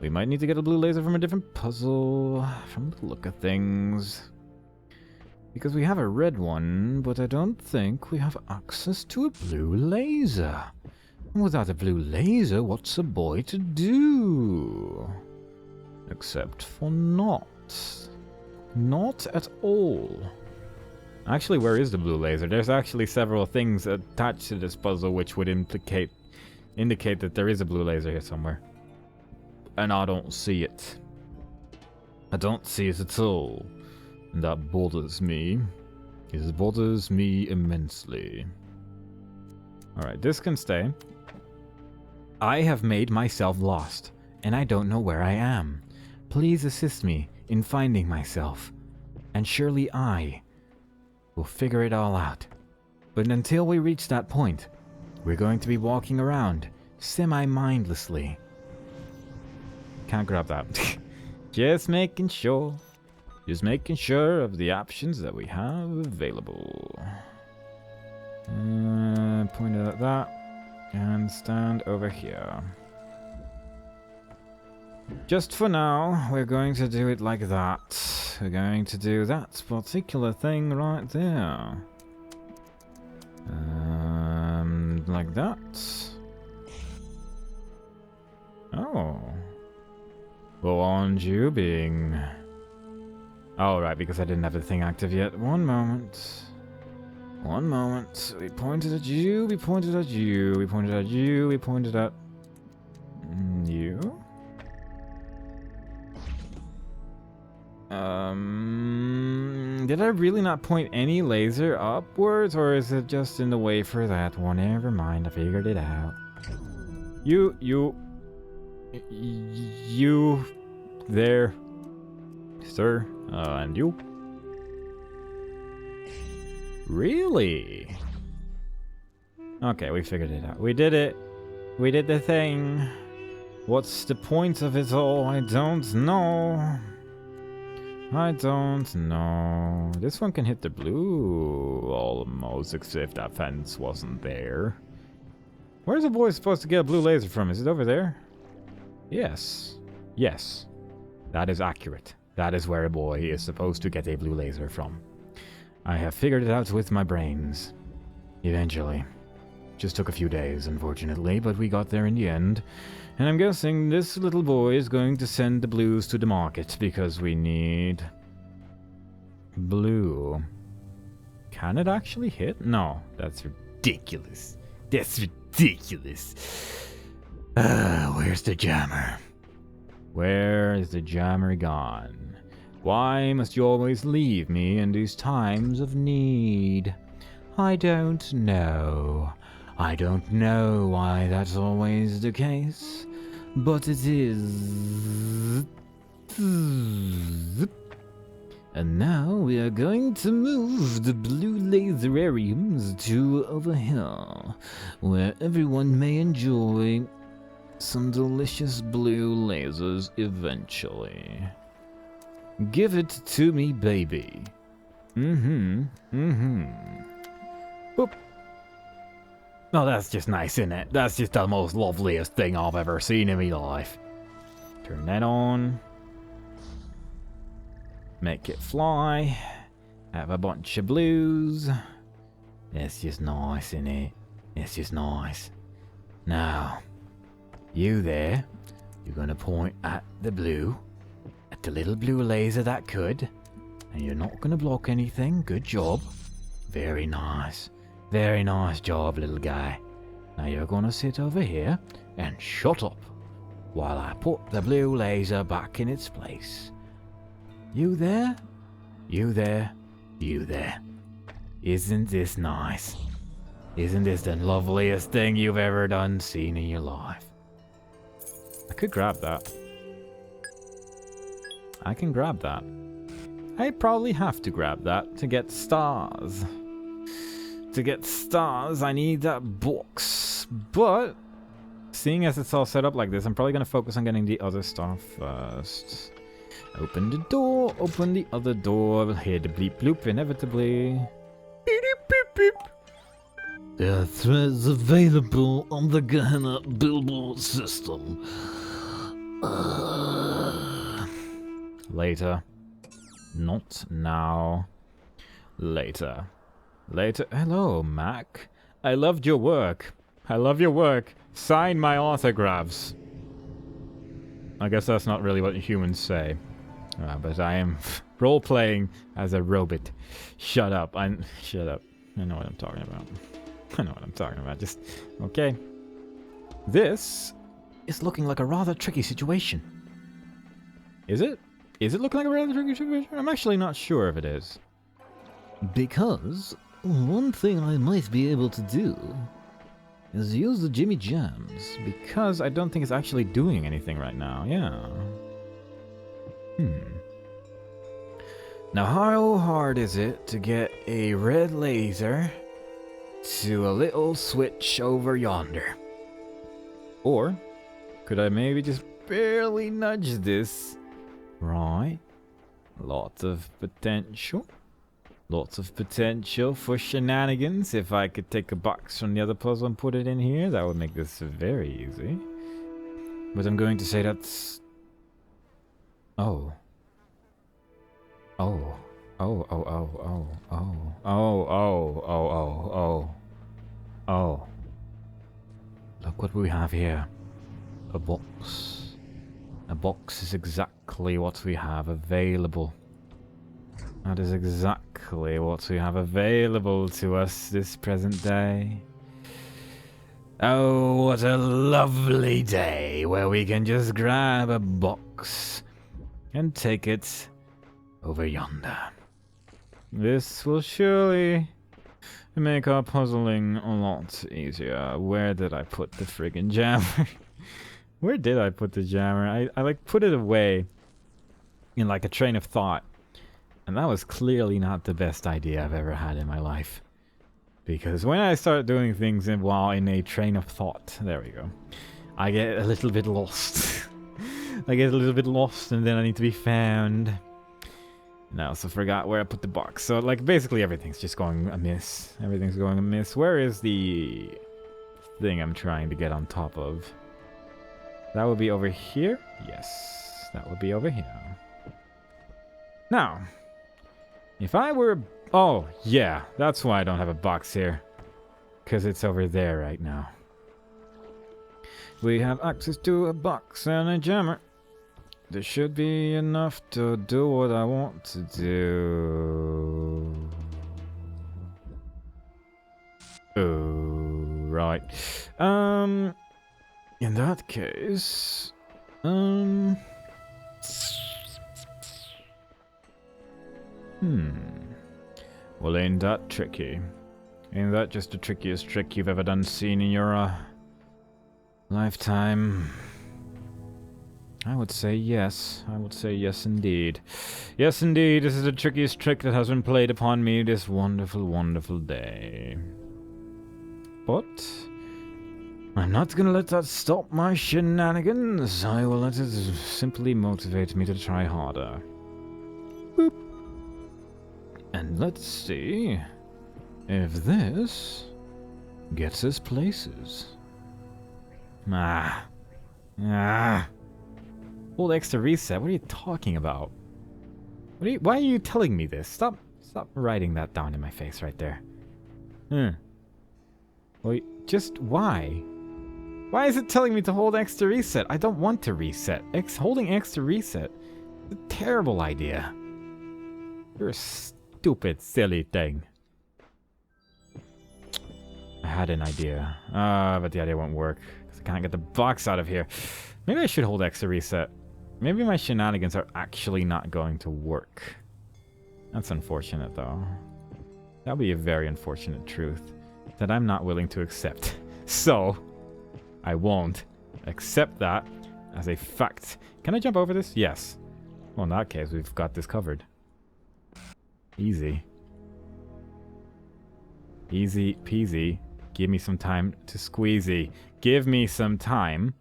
We might need to get a blue laser from a different puzzle. From the look of things. Because we have a red one, but I don't think we have access to a blue laser. And without a blue laser, what's a boy to do? Except for not. Not at all. Actually, where is the blue laser? There's actually several things attached to this puzzle which would indicate that there is a blue laser here somewhere. And I don't see it. I don't see it at all. And that bothers me. It bothers me immensely. Alright, this can stay. I have made myself lost, and I don't know where I am. Please assist me in finding myself, and surely I We'll figure it all out. But until we reach that point, we're going to be walking around semi-mindlessly. Can't grab that. Just making sure. Just making sure of the options that we have available. Point at that. And stand over here. Just for now, we're going to do it like that. We're going to do that particular thing right there. Like that. Oh. Well, aren't you being... Oh, right, because I didn't have the thing active yet. One moment. One moment. We pointed at you, we pointed at you, we pointed at you, we pointed at... you? Did I really not point any laser upwards, or is it just in the way for that one? Never mind, I figured it out. You there, sir, and you? Really? Okay, we figured it out. We did it. We did the thing. What's the point of it all? I don't know. I don't know. This one can hit the blue almost, if that fence wasn't there. Where's the boy supposed to get a blue laser from? Is it over there? Yes. Yes. That is accurate. That is where a boy is supposed to get a blue laser from. I have figured it out with my brains. Eventually. Just took a few days, unfortunately, but we got there in the end. And I'm guessing this little boy is going to send the blues to the market because we need blue. Can it actually hit? No, that's ridiculous. That's ridiculous. Where's the jammer? Where is the jammer gone? Why must you always leave me in these times of need? I don't know. I don't know why that's always the case, but it is. And now we are going to move the blue laserariums to over here, where everyone may enjoy some delicious blue lasers eventually. Give it to me, baby. Boop. Oh, that's just nice, isn't it? That's just the most loveliest thing I've ever seen in my life. Turn that on. Make it fly. Have a bunch of blues. That's just nice, isn't it? It's just nice. Now, you there, you're gonna point at the blue, at the little blue laser that could, and you're not gonna block anything. Good job. Very nice. Very nice job, little guy. Now you're gonna sit over here and shut up while I put the blue laser back in its place. You there? You there? You there? Isn't this nice? Isn't this the loveliest thing you've ever seen in your life? I could grab that. I can grab that. I probably have to grab that to get stars. To get stars, I need that box. But, seeing as it's all set up like this, I'm probably going to focus on getting the other star first. Open the door, open the other door. Hear the bleep bloop inevitably. Beep, beep, beep. There are threads available on the Gehenna billboard system. Later. Not now. Later. Later. Hello, Mac. I loved your work. I love your work. Sign my autographs. I guess that's not really what humans say. But I am role-playing as a robot. Shut up. Shut up. I know what I'm talking about. I know what I'm talking about. Just... Okay. This is looking like a rather tricky situation. Is it? Is it looking like a rather tricky situation? I'm actually not sure if it is. Because one thing I might be able to do is use the Jimmy Jams. Because I don't think it's actually doing anything right now. Yeah. Now, how hard is it to get a red laser to a little switch over yonder? Or could I maybe just barely nudge this? Right. Lots of potential. Lots of potential for shenanigans. If I could take a box from the other puzzle and put it in here, that would make this very easy. But I'm going to say that's... Oh. Oh. Oh, oh, oh, oh, oh. Oh, oh, oh, oh, oh. Oh. Look what we have here. A box. A box is exactly what we have available. That is exactly what we have available to us this present day. Oh, what a lovely day where we can just grab a box and take it over yonder. This will surely make our puzzling a lot easier. Where did I put the friggin' jammer? Where did I put the jammer? I like put it away in like a train of thought. And that was clearly not the best idea I've ever had in my life. Because when I start doing things while in a train of thought, there we go, I get a little bit lost. I get a little bit lost and then I need to be found. And I also forgot where I put the box. So like basically everything's just going amiss. Everything's going amiss. Where is the thing I'm trying to get on top of? That would be over here? Yes, that would be over here. Now, if I were... Oh, yeah, that's why I don't have a box here. Because it's over there right now. We have access to a box and a jammer. There should be enough to do what I want to do. Oh, right. In that case... Well, ain't that tricky? Ain't that just the trickiest trick you've ever seen in your, lifetime? I would say yes. I would say yes indeed. Yes indeed, this is the trickiest trick that has been played upon me this wonderful, wonderful day. But... I'm not gonna let that stop my shenanigans. I will let it simply motivate me to try harder. Boop. And let's see if this gets us places. Hold X to reset. What are you talking about? Why are you telling me this? Stop writing that down in my face right there. Well, just why? Why is it telling me to hold X to reset? I don't want to reset. Holding X to reset is a terrible idea. You're a stupid, silly thing. I had an idea. But the idea won't work. Because I can't get the box out of here. Maybe I should hold X to reset. Maybe my shenanigans are actually not going to work. That's unfortunate, though. That would be a very unfortunate truth that I'm not willing to accept. So, I won't accept that as a fact. Can I jump over this? Yes. Well, in that case, we've got this covered. Easy. Easy peasy. Give me some time to squeezy. Give me some time,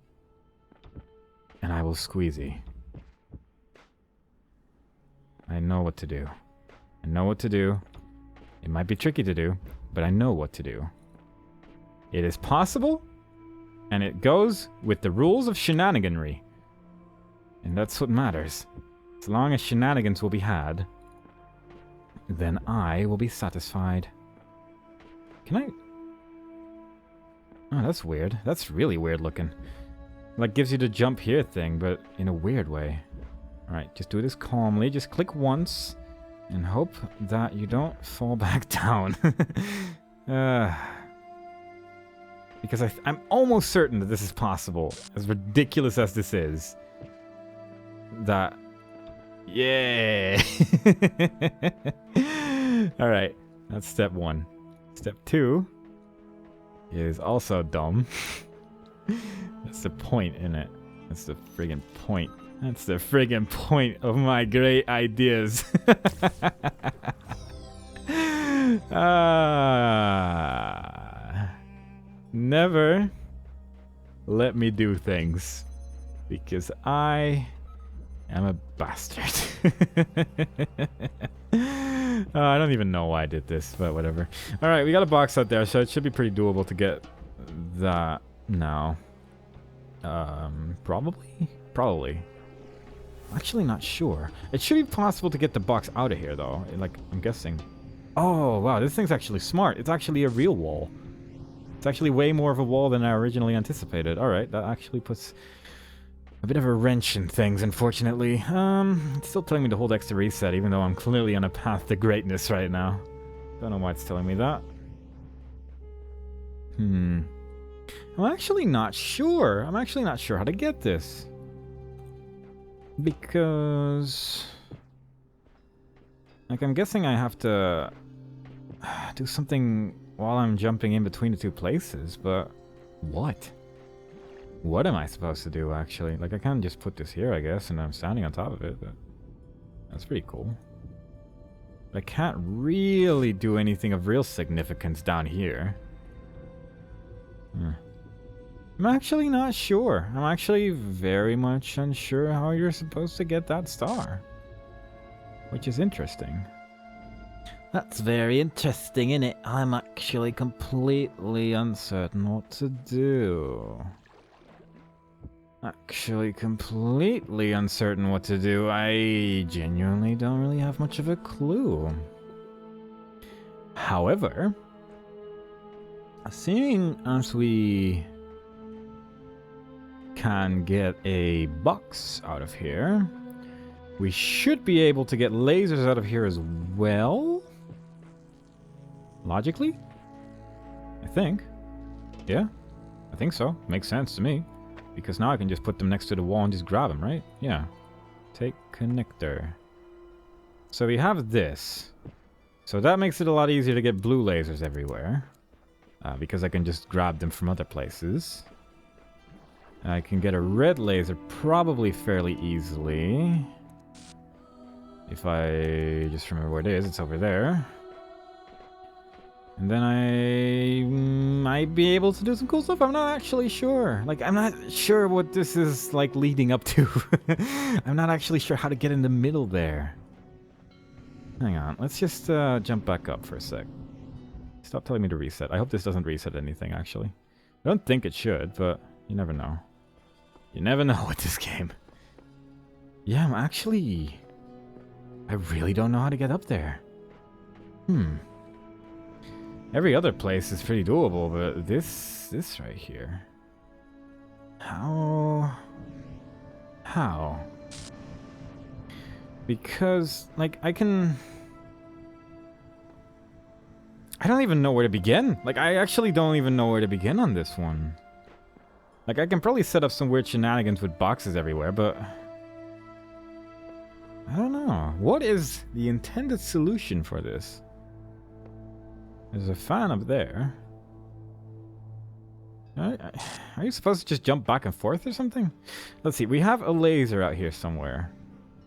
and I will squeezy. I know what to do. I know what to do. It might be tricky to do, but I know what to do. It is possible, and it goes with the rules of shenaniganry. And that's what matters. As long as shenanigans will be had, then I will be satisfied. Can I... Oh, that's weird. That's really weird looking. Like, gives you the jump here thing, but in a weird way. Alright, just do this calmly. Just click once, and hope that you don't fall back down. Because I'm almost certain that this is possible. As ridiculous as this is. That... Yeah! Alright, that's step 1. Step 2 is also dumb. That's the point, isn't it? That's the friggin' point. That's the friggin' point of my great ideas. Never let me do things. Because I am a bastard. I don't even know why I did this, but whatever. Alright, we got a box out there, so it should be pretty doable to get that now. Probably? Probably. Actually not sure. It should be possible to get the box out of here, though. Like, I'm guessing. Oh, wow, this thing's actually smart. It's actually a real wall. It's actually way more of a wall than I originally anticipated. Alright, that actually puts a bit of a wrench in things, unfortunately. It's still telling me to hold X to reset, even though I'm clearly on a path to greatness right now. Don't know why it's telling me that. I'm actually not sure. I'm actually not sure how to get this. Because... like, I'm guessing I have to do something while I'm jumping in between the two places, but what? What am I supposed to do, actually? Like, I can't just put this here, I guess, and I'm standing on top of it, but that's pretty cool. But I can't really do anything of real significance down here. I'm actually not sure. I'm actually very much unsure how you're supposed to get that star. Which is interesting. That's very interesting, innit? I'm actually completely uncertain what to do. Actually completely uncertain what to do. I genuinely don't really have much of a clue. However, seeing as we can get a box out of here, we should be able to get lasers out of here as well. Logically? I think. Yeah, I think so. Makes sense to me. Because now I can just put them next to the wall and just grab them, right? Yeah. Take connector. So we have this. So that makes it a lot easier to get blue lasers everywhere. Because I can just grab them from other places. I can get a red laser probably fairly easily. If I just remember where it is, it's over there. And then I might be able to do some cool stuff. I'm not actually sure. Like, I'm not sure what this is, like, leading up to. I'm not actually sure how to get in the middle there. Hang on. Let's just jump back up for a sec. Stop telling me to reset. I hope this doesn't reset anything, actually. I don't think it should, but you never know. You never know with this game. Yeah, I really don't know how to get up there. Every other place is pretty doable, but this right here. How? Because, like, I don't even know where to begin. Like, I actually don't even know where to begin on this one. Like, I can probably set up some weird shenanigans with boxes everywhere, but I don't know. What is the intended solution for this? There's a fan up there. Are you supposed to just jump back and forth or something? Let's see. We have a laser out here somewhere.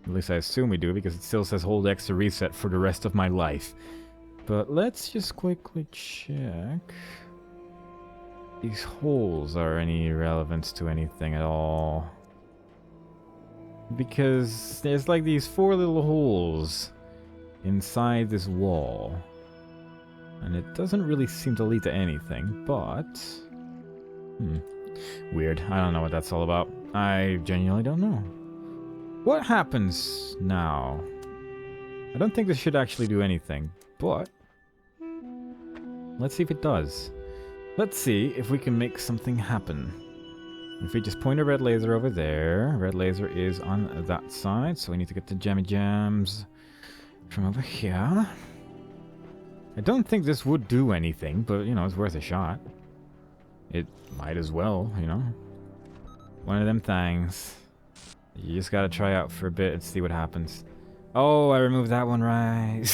At least I assume we do, because it still says hold X to reset for the rest of my life. But let's just quickly check. These holes are any relevance to anything at all. Because there's like these 4 little holes inside this wall. And it doesn't really seem to lead to anything, but... weird. I don't know what that's all about. I genuinely don't know. What happens now? I don't think this should actually do anything, but... let's see if it does. Let's see if we can make something happen. If we just point a red laser over there, red laser is on that side, so we need to get the jammy jams from over here. I don't think this would do anything, but, you know, it's worth a shot. It might as well, you know. One of them things. You just gotta try out for a bit and see what happens. Oh, I removed that one, right.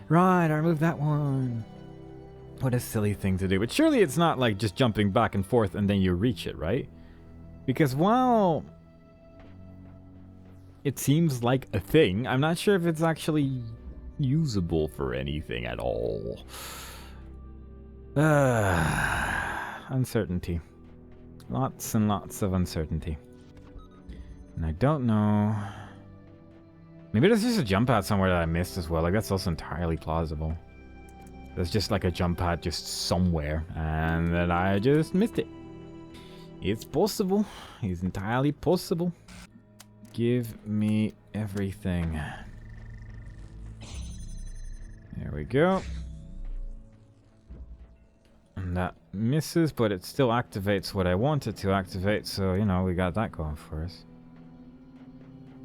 Right, I removed that one. What a silly thing to do. But surely it's not like just jumping back and forth and then you reach it, right? Because while it seems like a thing. I'm not sure if it's actually usable for anything at all. Uncertainty. Lots and lots of uncertainty. And I don't know. Maybe there's just a jump pad somewhere that I missed as well. Like, that's also entirely plausible. There's just like a jump pad just somewhere, and then I just missed it. It's possible. It's entirely possible. Give me everything. There we go. And that misses, but it still activates what I want it to activate, so, you know, we got that going for us.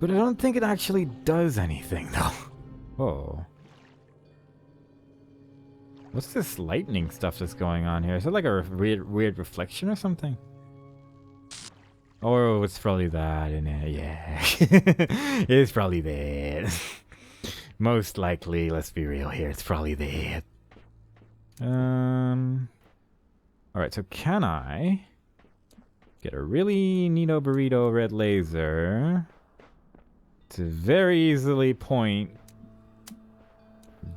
But I don't think it actually does anything, though. Oh. What's this lightning stuff that's going on here? Is it like a weird reflection or something? Oh, it's probably that in it, yeah. It's probably that. Most likely, let's be real here, it's probably that. Alright, so can I get a really neato burrito red laser to very easily point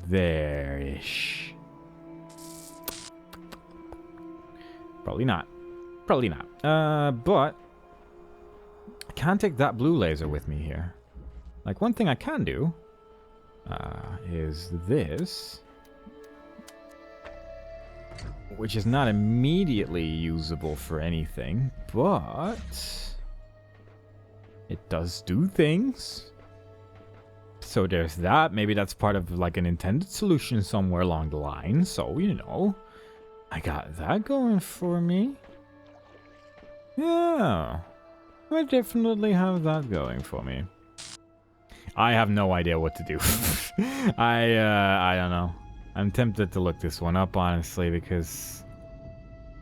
there-ish? Probably not. Probably not. But I can't take that blue laser with me here. Like, one thing I can do is this, which is not immediately usable for anything, but it does do things. So there's that. Maybe that's part of like an intended solution somewhere along the line. So, you know, I got that going for me. Yeah, I definitely have that going for me. I have no idea what to do. I don't know. I'm tempted to look this one up, honestly, because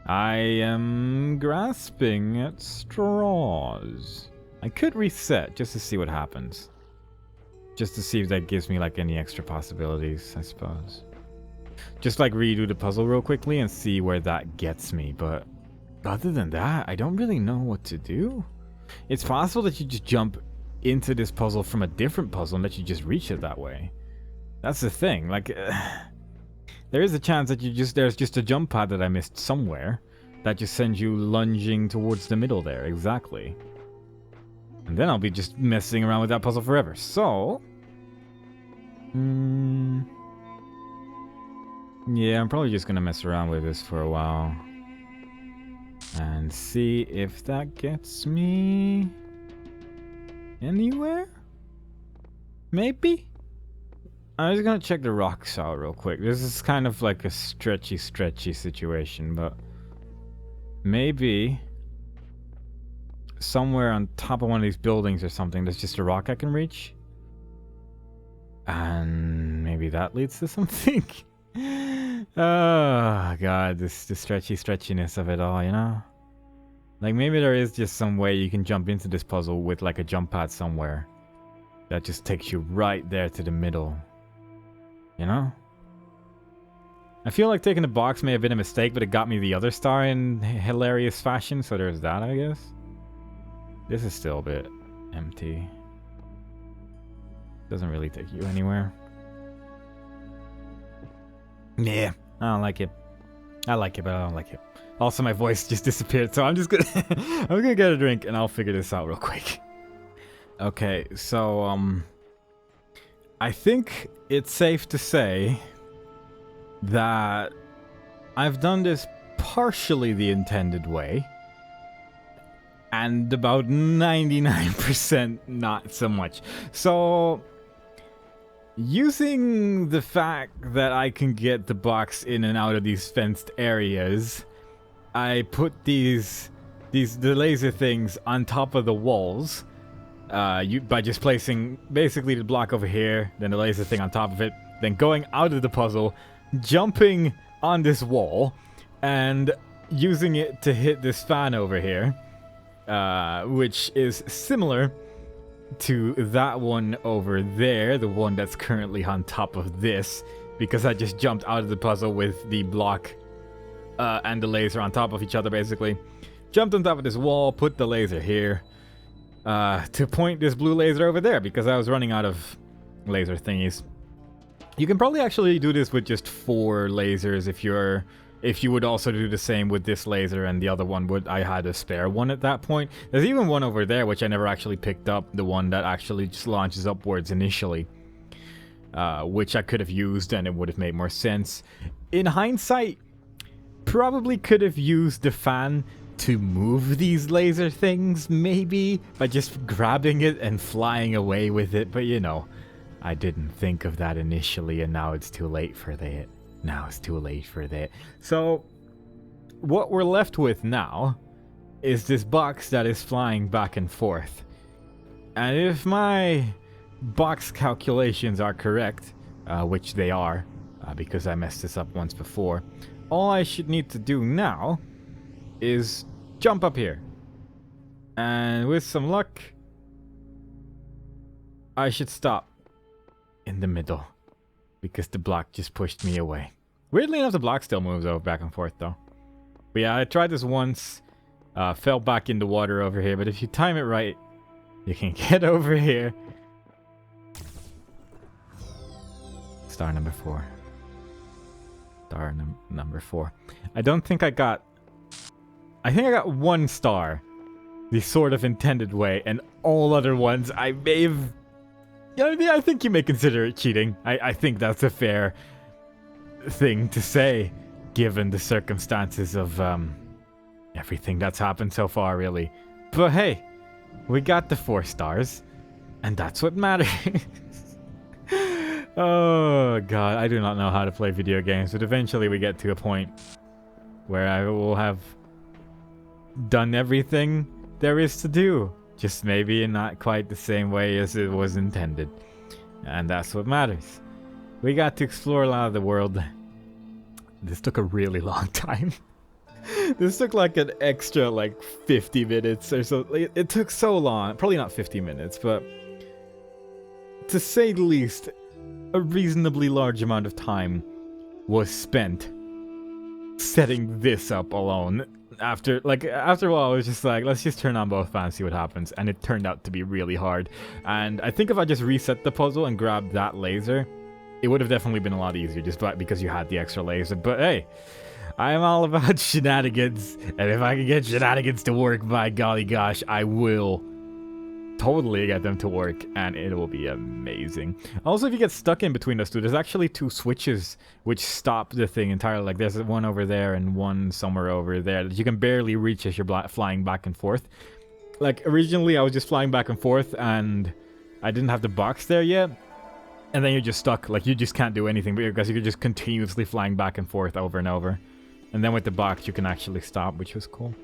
I am grasping at straws. I could reset just to see what happens. Just to see if that gives me like any extra possibilities, I suppose. Just like redo the puzzle real quickly and see where that gets me, but other than that, I don't really know what to do. It's possible that you just jump into this puzzle from a different puzzle and that you just reach it that way. That's the thing, like, there is a chance that there's just a jump pad that I missed somewhere that just sends you lunging towards the middle there, exactly. And then I'll be just messing around with that puzzle forever. So, yeah, I'm probably just gonna mess around with this for a while and see if that gets me anywhere? Maybe? I'm just gonna check the rocks out real quick. This is kind of like a stretchy situation, but maybe somewhere on top of one of these buildings or something, there's just a rock I can reach. And maybe that leads to something. Oh god, the stretchiness of it all, you know? Like, maybe there is just some way you can jump into this puzzle with like a jump pad somewhere that just takes you right there to the middle. You know? I feel like taking the box may have been a mistake, but it got me the other star in hilarious fashion, so there's that, I guess. This is still a bit empty. Doesn't really take you anywhere. Yeah, I don't like it. I like it, but I don't like it. Also, my voice just disappeared, so I'm just gonna I'm gonna get a drink and I'll figure this out real quick. Okay, so I think it's safe to say that I've done this partially the intended way, and about 99% not so much. So, using the fact that I can get the box in and out of these fenced areas, I put the laser things on top of the walls. By just placing basically the block over here, then the laser thing on top of it, then going out of the puzzle, jumping on this wall, and using it to hit this fan over here, which is similar to that one over there, the one that's currently on top of this, because I just jumped out of the puzzle with the block and the laser on top of each other, basically. Jumped on top of this wall, put the laser here, to point this blue laser over there because I was running out of laser thingies. You can probably actually do this with just 4 lasers if you would also do the same with this laser and the other one would. I had a spare one at that point. There's even one over there which I never actually picked up, the one that actually just launches upwards initially, which I could have used and it would have made more sense. In hindsight, probably could have used the fan to move these laser things, maybe, by just grabbing it and flying away with it, but you know, I didn't think of that initially and now it's too late for that. Now it's too late for that. So, what we're left with now is this box that is flying back and forth. And if my box calculations are correct, which they are, because I messed this up once before, all I should need to do now is jump up here. And with some luck, I should stop in the middle because the block just pushed me away. Weirdly enough, the block still moves over back and forth though. But yeah, I tried this once, fell back in the water over here, but if you time it right, you can get over here. Star number 4. Star number 4. I think I got 1 star the sort of intended way, and all other ones I may have... I think you may consider it cheating. I think that's a fair thing to say, given the circumstances of everything that's happened so far, really. But hey, we got the 4 stars, and that's what matters. Oh god, I do not know how to play video games, but eventually we get to a point where I will have done everything there is to do, just maybe in not quite the same way as it was intended. And that's what matters. We got to explore a lot of the world. This took a really long time. This took like an extra 50 minutes or so. It took so long. Probably not 50 minutes, but to say the least, a reasonably large amount of time was spent setting this up alone. After a while, I was just like, let's just turn on both fans, see what happens. And it turned out to be really hard. And I think if I just reset the puzzle and grabbed that laser, it would have definitely been a lot easier, just because you had the extra laser. But hey, I'm all about shenanigans. And if I can get shenanigans to work, by golly gosh, I will totally get them to work, and it will be amazing. Also, if you get stuck in between those two, there's actually 2 switches which stop the thing entirely. Like there's one over there and one somewhere over there that you can barely reach as you're flying back and forth. Like originally I was just flying back and forth and I didn't have the box there yet, and then you're just stuck. Like you just can't do anything because you're just continuously flying back and forth over and over. And then with the box you can actually stop, which was cool.